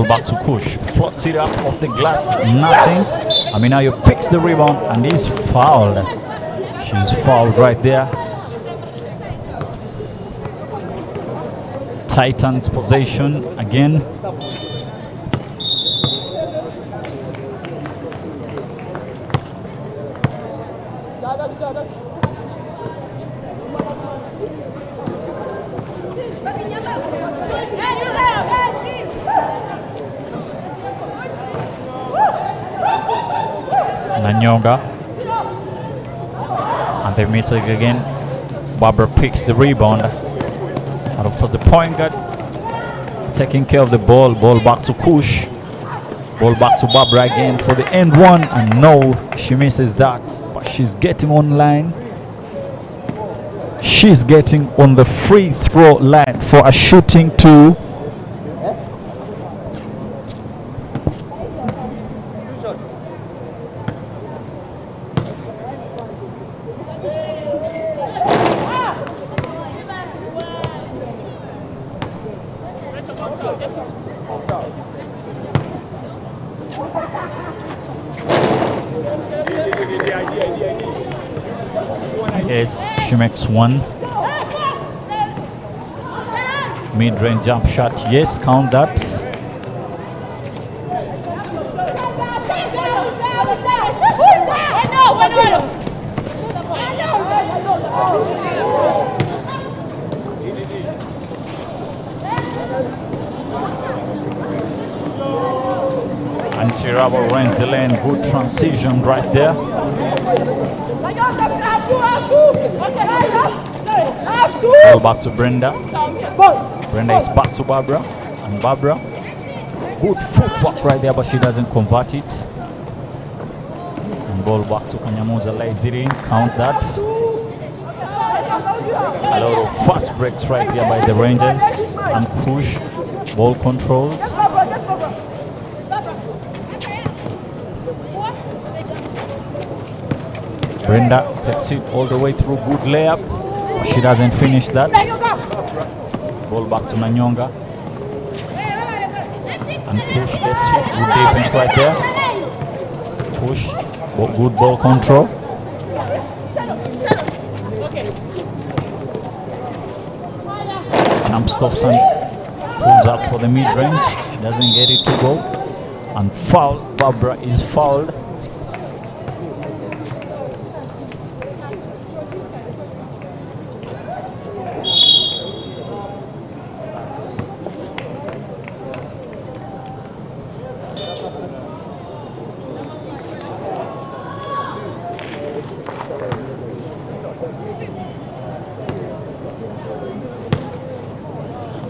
back to Kush, floats it up off the glass, nothing. Aminayo picks the rebound and is fouled. She's fouled right there. Titans possession again. Nanyonga, and they miss it again. Barbara picks the rebound, and of course the point guard taking care of the ball back to Kush, ball back to Barbara again for the end one, and no, she misses that, but she's getting online. She's getting on the free throw line for a shooting 2. Yes, she makes one. Mid-range jump shot, yes, count that. Tirabo runs the lane. Good transition right there. Ball back to Brenda. Brenda is back to Barbara. And Barbara, good footwork right there, but she doesn't convert it. And ball back to Kanyamuza, lays it in. Count that. A lot of fast breaks right here by the Rangers. And push. Ball controls. Brenda takes it all the way through. Good layup. But she doesn't finish that. Ball back to Nanyonga. And push gets hit. Good defense right there. Push. Good ball control. Jump stops and pulls up for the mid-range. She doesn't get it to go. And foul. Barbara is fouled.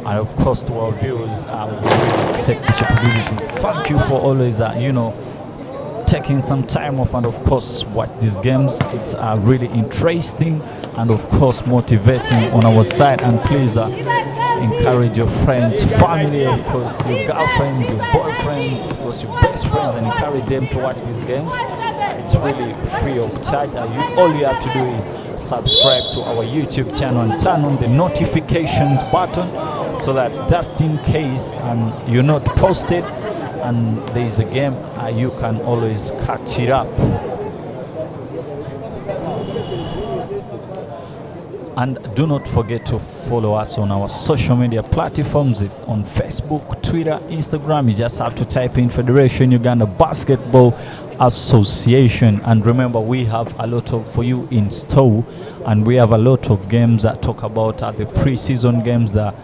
And of course, to our viewers, I would really take this opportunity to thank you for always, taking some time off and of course watch these games. It's really interesting and of course motivating on our side. And please encourage your friends, family, of course your girlfriends, your boyfriends, of course your best friends, and encourage them to watch these games. It's really free of charge. All you have to do is subscribe to our YouTube channel and turn on the notifications button so that just in case you're not posted and there is a game, you can always catch it up. And do not forget to follow us on our social media platforms on Facebook, Twitter, Instagram. You just have to type in Federation Uganda Basketball Association. And remember, we have a lot for you in store, and we have a lot of games that talk about the pre-season games, the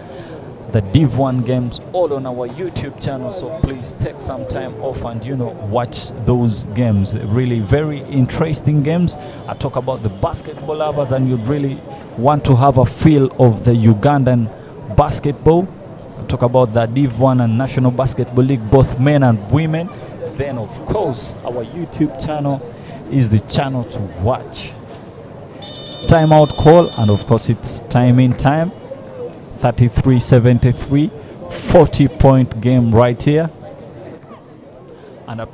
Div 1 games, all on our YouTube channel. So please take some time off and watch those games. Really very interesting games. I talk about the basketball lovers and you really want to have a feel of the Ugandan basketball. I talk about the Div 1 and National Basketball League, both men and women. Then of course our YouTube channel is the channel to watch. Timeout call, and of course it's time in time. 33-73, 40-point game right here. And a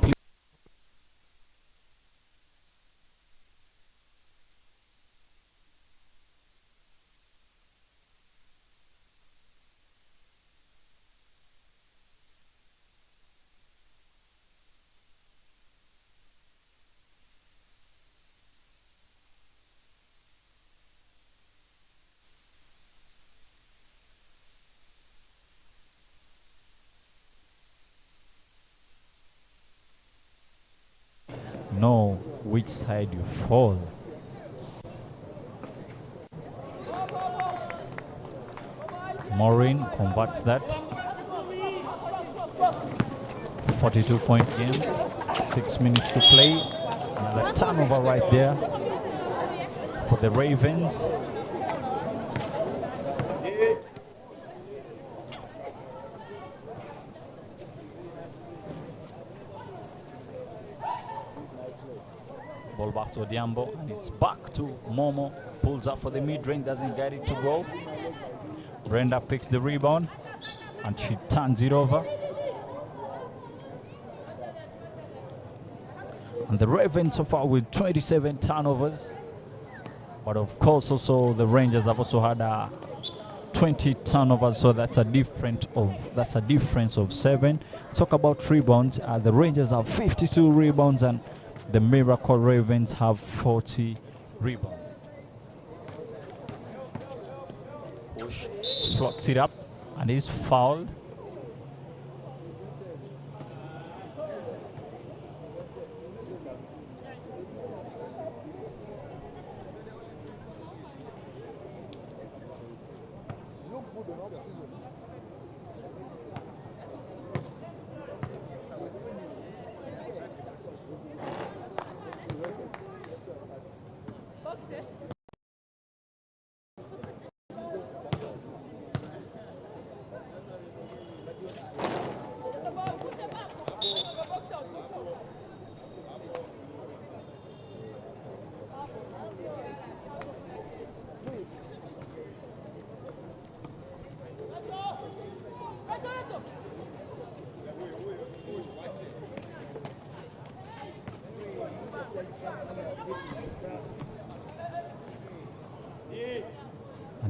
know which side you fall. Maureen converts that. 42-point game, 6 minutes to play. Another turnover right there for the Ravens. Ball back to Odiambo, and it's back to Momo. Pulls up for the mid-range, doesn't get it to go. Brenda picks the rebound, and she turns it over. And the Ravens so far with 27 turnovers. But of course also the Rangers have also had 20 turnovers, so that's a difference of 7. Talk about rebounds. The Rangers have 52 rebounds and the Miracle Ravens have 40 rebounds. Push, floats it up, and is fouled.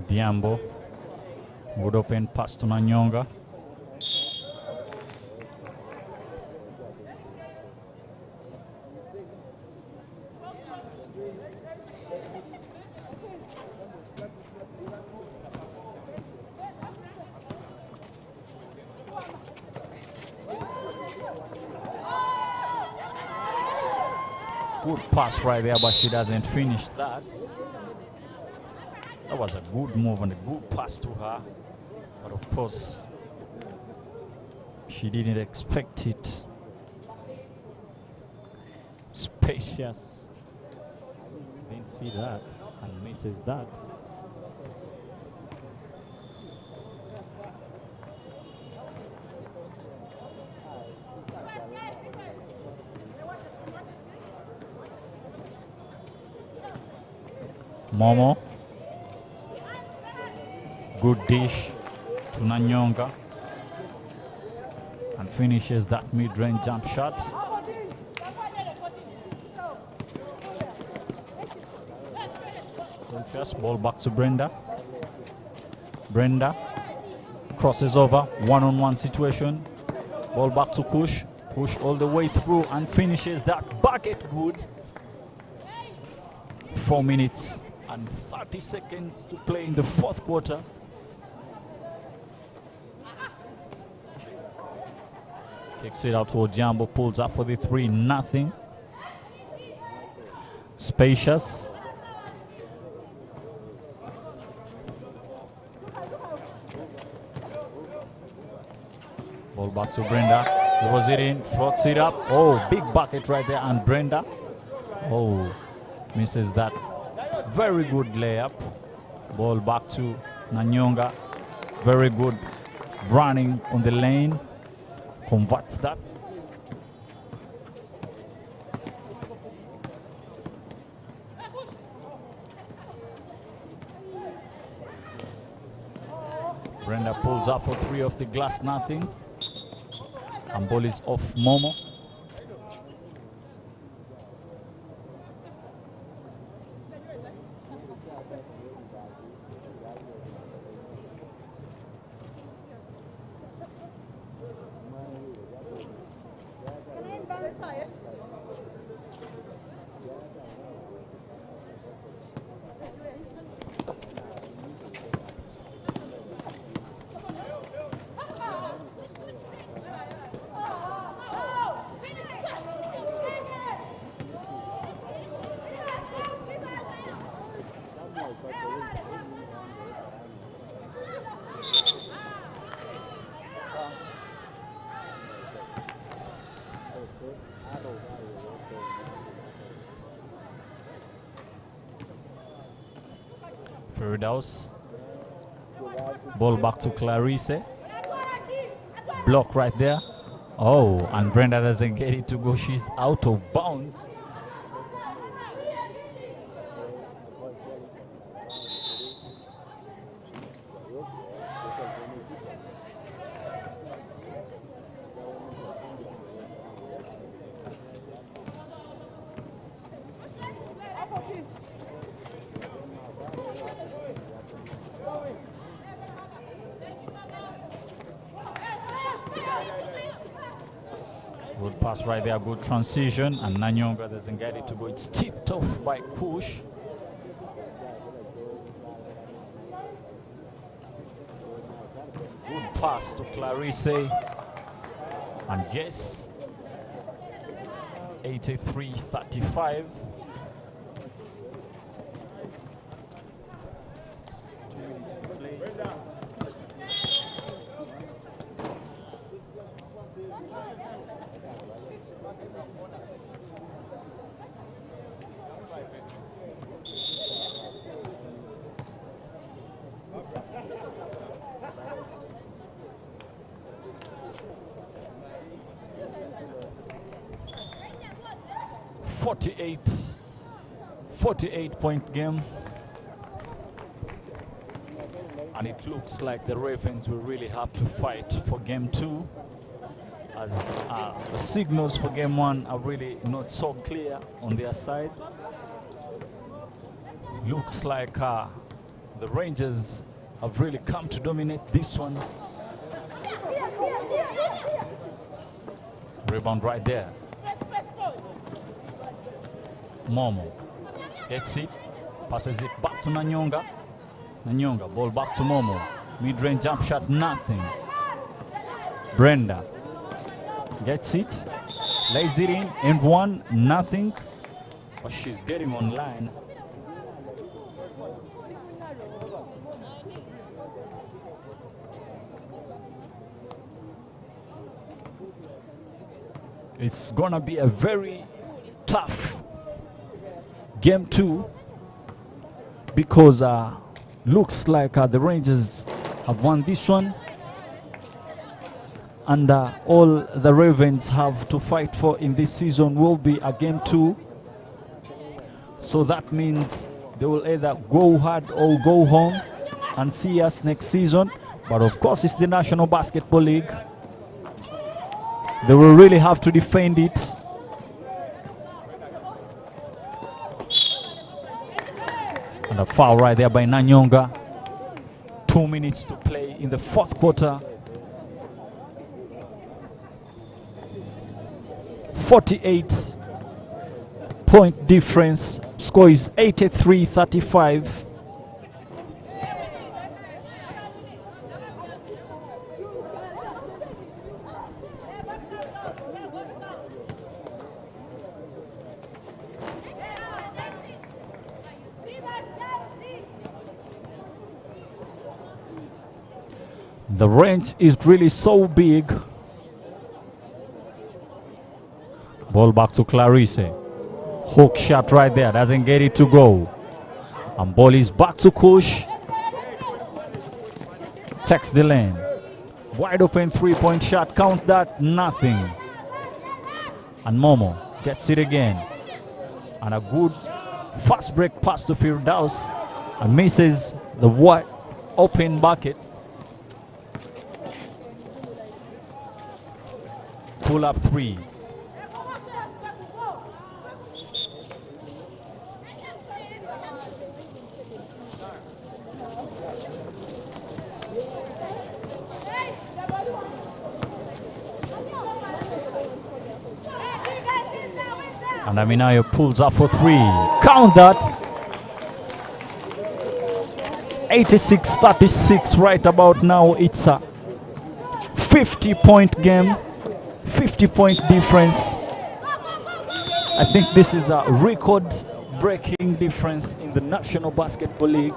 Diambo. Good open pass to Nanyonga. Good pass right there, but she doesn't finish that. That was a good move and a good pass to her. But of course, she didn't expect it. Spacious. Didn't see that and misses that. Momo. Good dish to Nanyonga. And finishes that mid-range jump shot. Just ball back to Brenda. Brenda crosses over, one-on-one situation. Ball back to Kush. Kush all the way through and finishes that bucket good. 4 minutes and 30 seconds to play in the fourth quarter. Kicks it out to Ojambo, pulls up for the 3-0. Spacious. Ball back to Brenda. Throws it in, floats it up. Oh, big bucket right there, and Brenda. Oh, misses that. Very good layup. Ball back to Nanyonga. Very good running on the lane. Converts that. Brenda pulls up for 3 off the glass, nothing. And ball is off Momo. Firdaus. Ball back to Clarice. Block right there. Oh, and Brenda doesn't get it to go. She's out of bounds. Good pass right there, good transition, and Nanyonga doesn't get it to go. It's tipped off by Kush. Good pass to Clarice. And yes, 83-35. .8 game, and it looks like the Ravens will really have to fight for game 2 as the signals for game one are really not so clear on their side. Looks like the Rangers have really come to dominate this one. Rebound right there. Momo gets it, passes it back to Nanyonga. Nanyonga, ball back to Momo. Mid-range jump shot, nothing. Brenda gets it, lays it in, and one, nothing. But she's getting online. It's gonna be a very tough game two because looks like the Rangers have won this one, and all the Ravens have to fight for in this season will be a game two. So that means they will either go hard or go home and see us next season. But of course, it's the National Basketball League. They will really have to defend it. And a foul right there by Nanyonga. 2 minutes to play in the fourth quarter. 48-point difference. Score is 83-35. The range is really so big. Ball back to Clarice. Hook shot right there. Doesn't get it to go. And ball is back to Kush. Takes the lane. Wide open three-point shot. Count that. Nothing. And Momo gets it again. And a good fast break pass to Firdaus. And misses the wide open bucket. Pull up three. And Aminayo pulls up for three. Count that. 86-36 right about now. It's a 50-point game. 50-point difference. I think this is a record-breaking difference in the National Basketball League.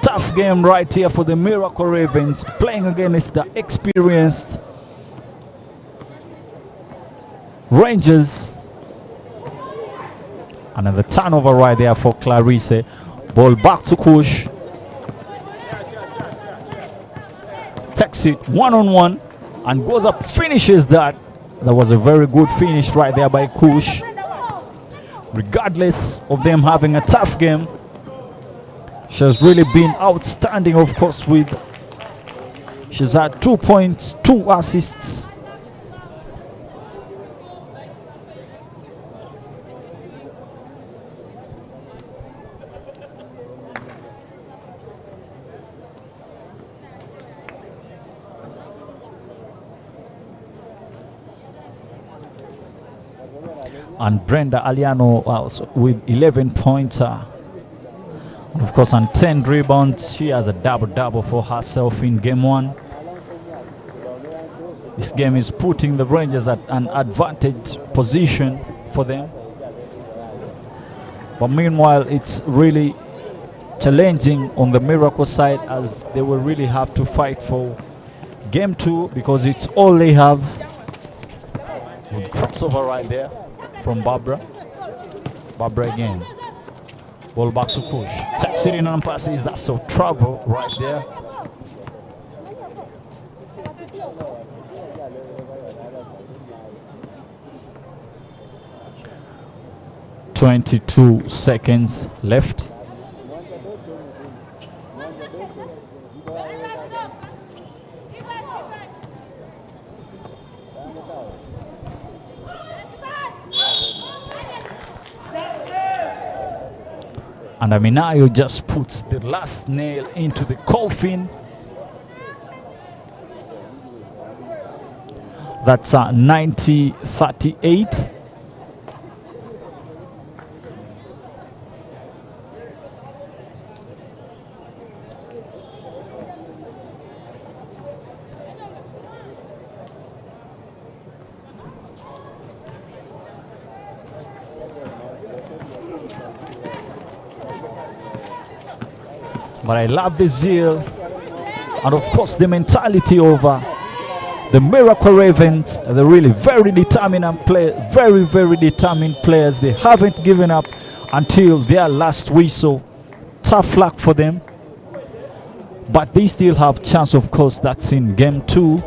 Tough game right here for the Miracle Ravens, playing against the experienced Rangers. Another turnover right there for Clarice. Ball back to Kush. Takes it one-on-one and goes up, finishes that. That was a very good finish right there by Kush. Regardless of them having a tough game, she has really been outstanding, of course, she's had 2 points, 2 assists. And Brenda Aliano also with 11 points. Of course, and 10 rebounds. She has a double-double for herself in game one. This game is putting the Rangers at an advantage position for them. But meanwhile, it's really challenging on the Miracle side, as they will really have to fight for game two because it's all they have. Good crossover right there from Barbara. Barbara again. Ball back to Kush. Takes it in and passes. That's a trouble right there. .22 seconds left. And Aminayo just puts the last nail into the coffin. That's 90-38. But I love the zeal and of course the mentality of the Miracle Ravens. They're really very determined very determined players. They haven't given up until their last whistle. Tough luck for them, but they still have chance. Of course, that's in game 2.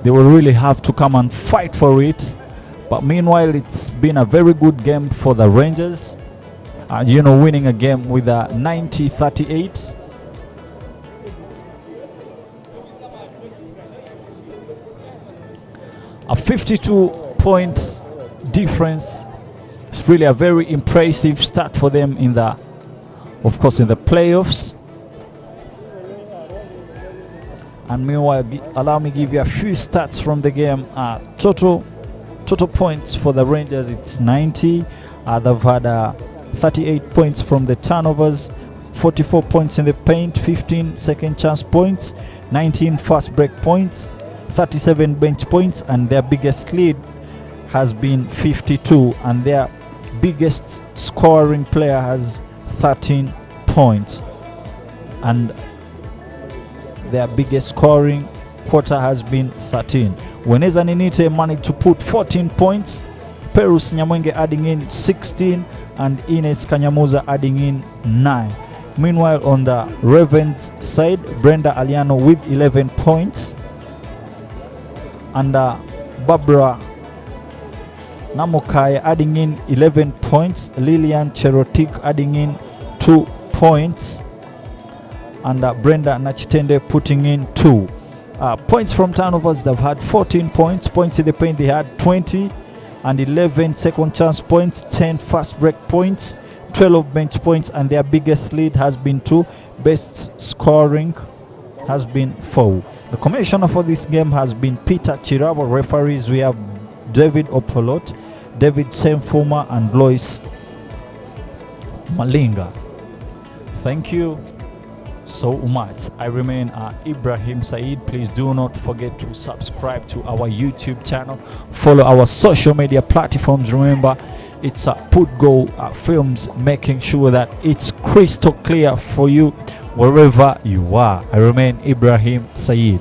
They will really have to come and fight for it. But meanwhile, it's been a very good game for the Rangers. Winning a game with a 90-38. A 52 points difference. It's really a very impressive start for them in the playoffs. And meanwhile, allow me give you a few stats from the game. Total points for the Rangers, it's 90. They've had 38 points from the turnovers, 44 points in the paint, 15 second chance points, 19 fast break points, 37 bench points, and their biggest lead has been 52, and their biggest scoring player has 13 points, and their biggest scoring quarter has been 13. Weneza Ninite managed to put 14 points, Perus Nyamwenge adding in 16, and Ines Kanyamuza adding in 9. Meanwhile, on the Ravens side, Brenda Aliano with 11 points, and Barbara Namukai adding in 11 points, Lilian Cherotik adding in 2 points, and Brenda Nachitende putting in 2. Points from turnovers, they've had 14 points. Points in the paint, they had 20, and 11 second chance points, 10 fast break points, 12 bench points, and their biggest lead has been 2. Best scoring has been 4. The commissioner for this game has been Peter Chirabo. Referees, we have David Opolot, David Semfuma, and Lois Malinga. Thank you so much. I remain Ibrahim Said. Please do not forget to subscribe to our YouTube channel, follow our social media platforms. Remember, it's Put Go Films, making sure that it's crystal clear for you wherever you are. I remain Ibrahim Said.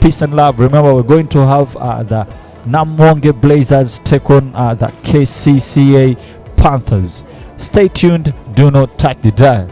Peace and love. Remember, we're going to have the Namwonge Blazers take on the KCCA Panthers. Stay tuned, do not touch the dial.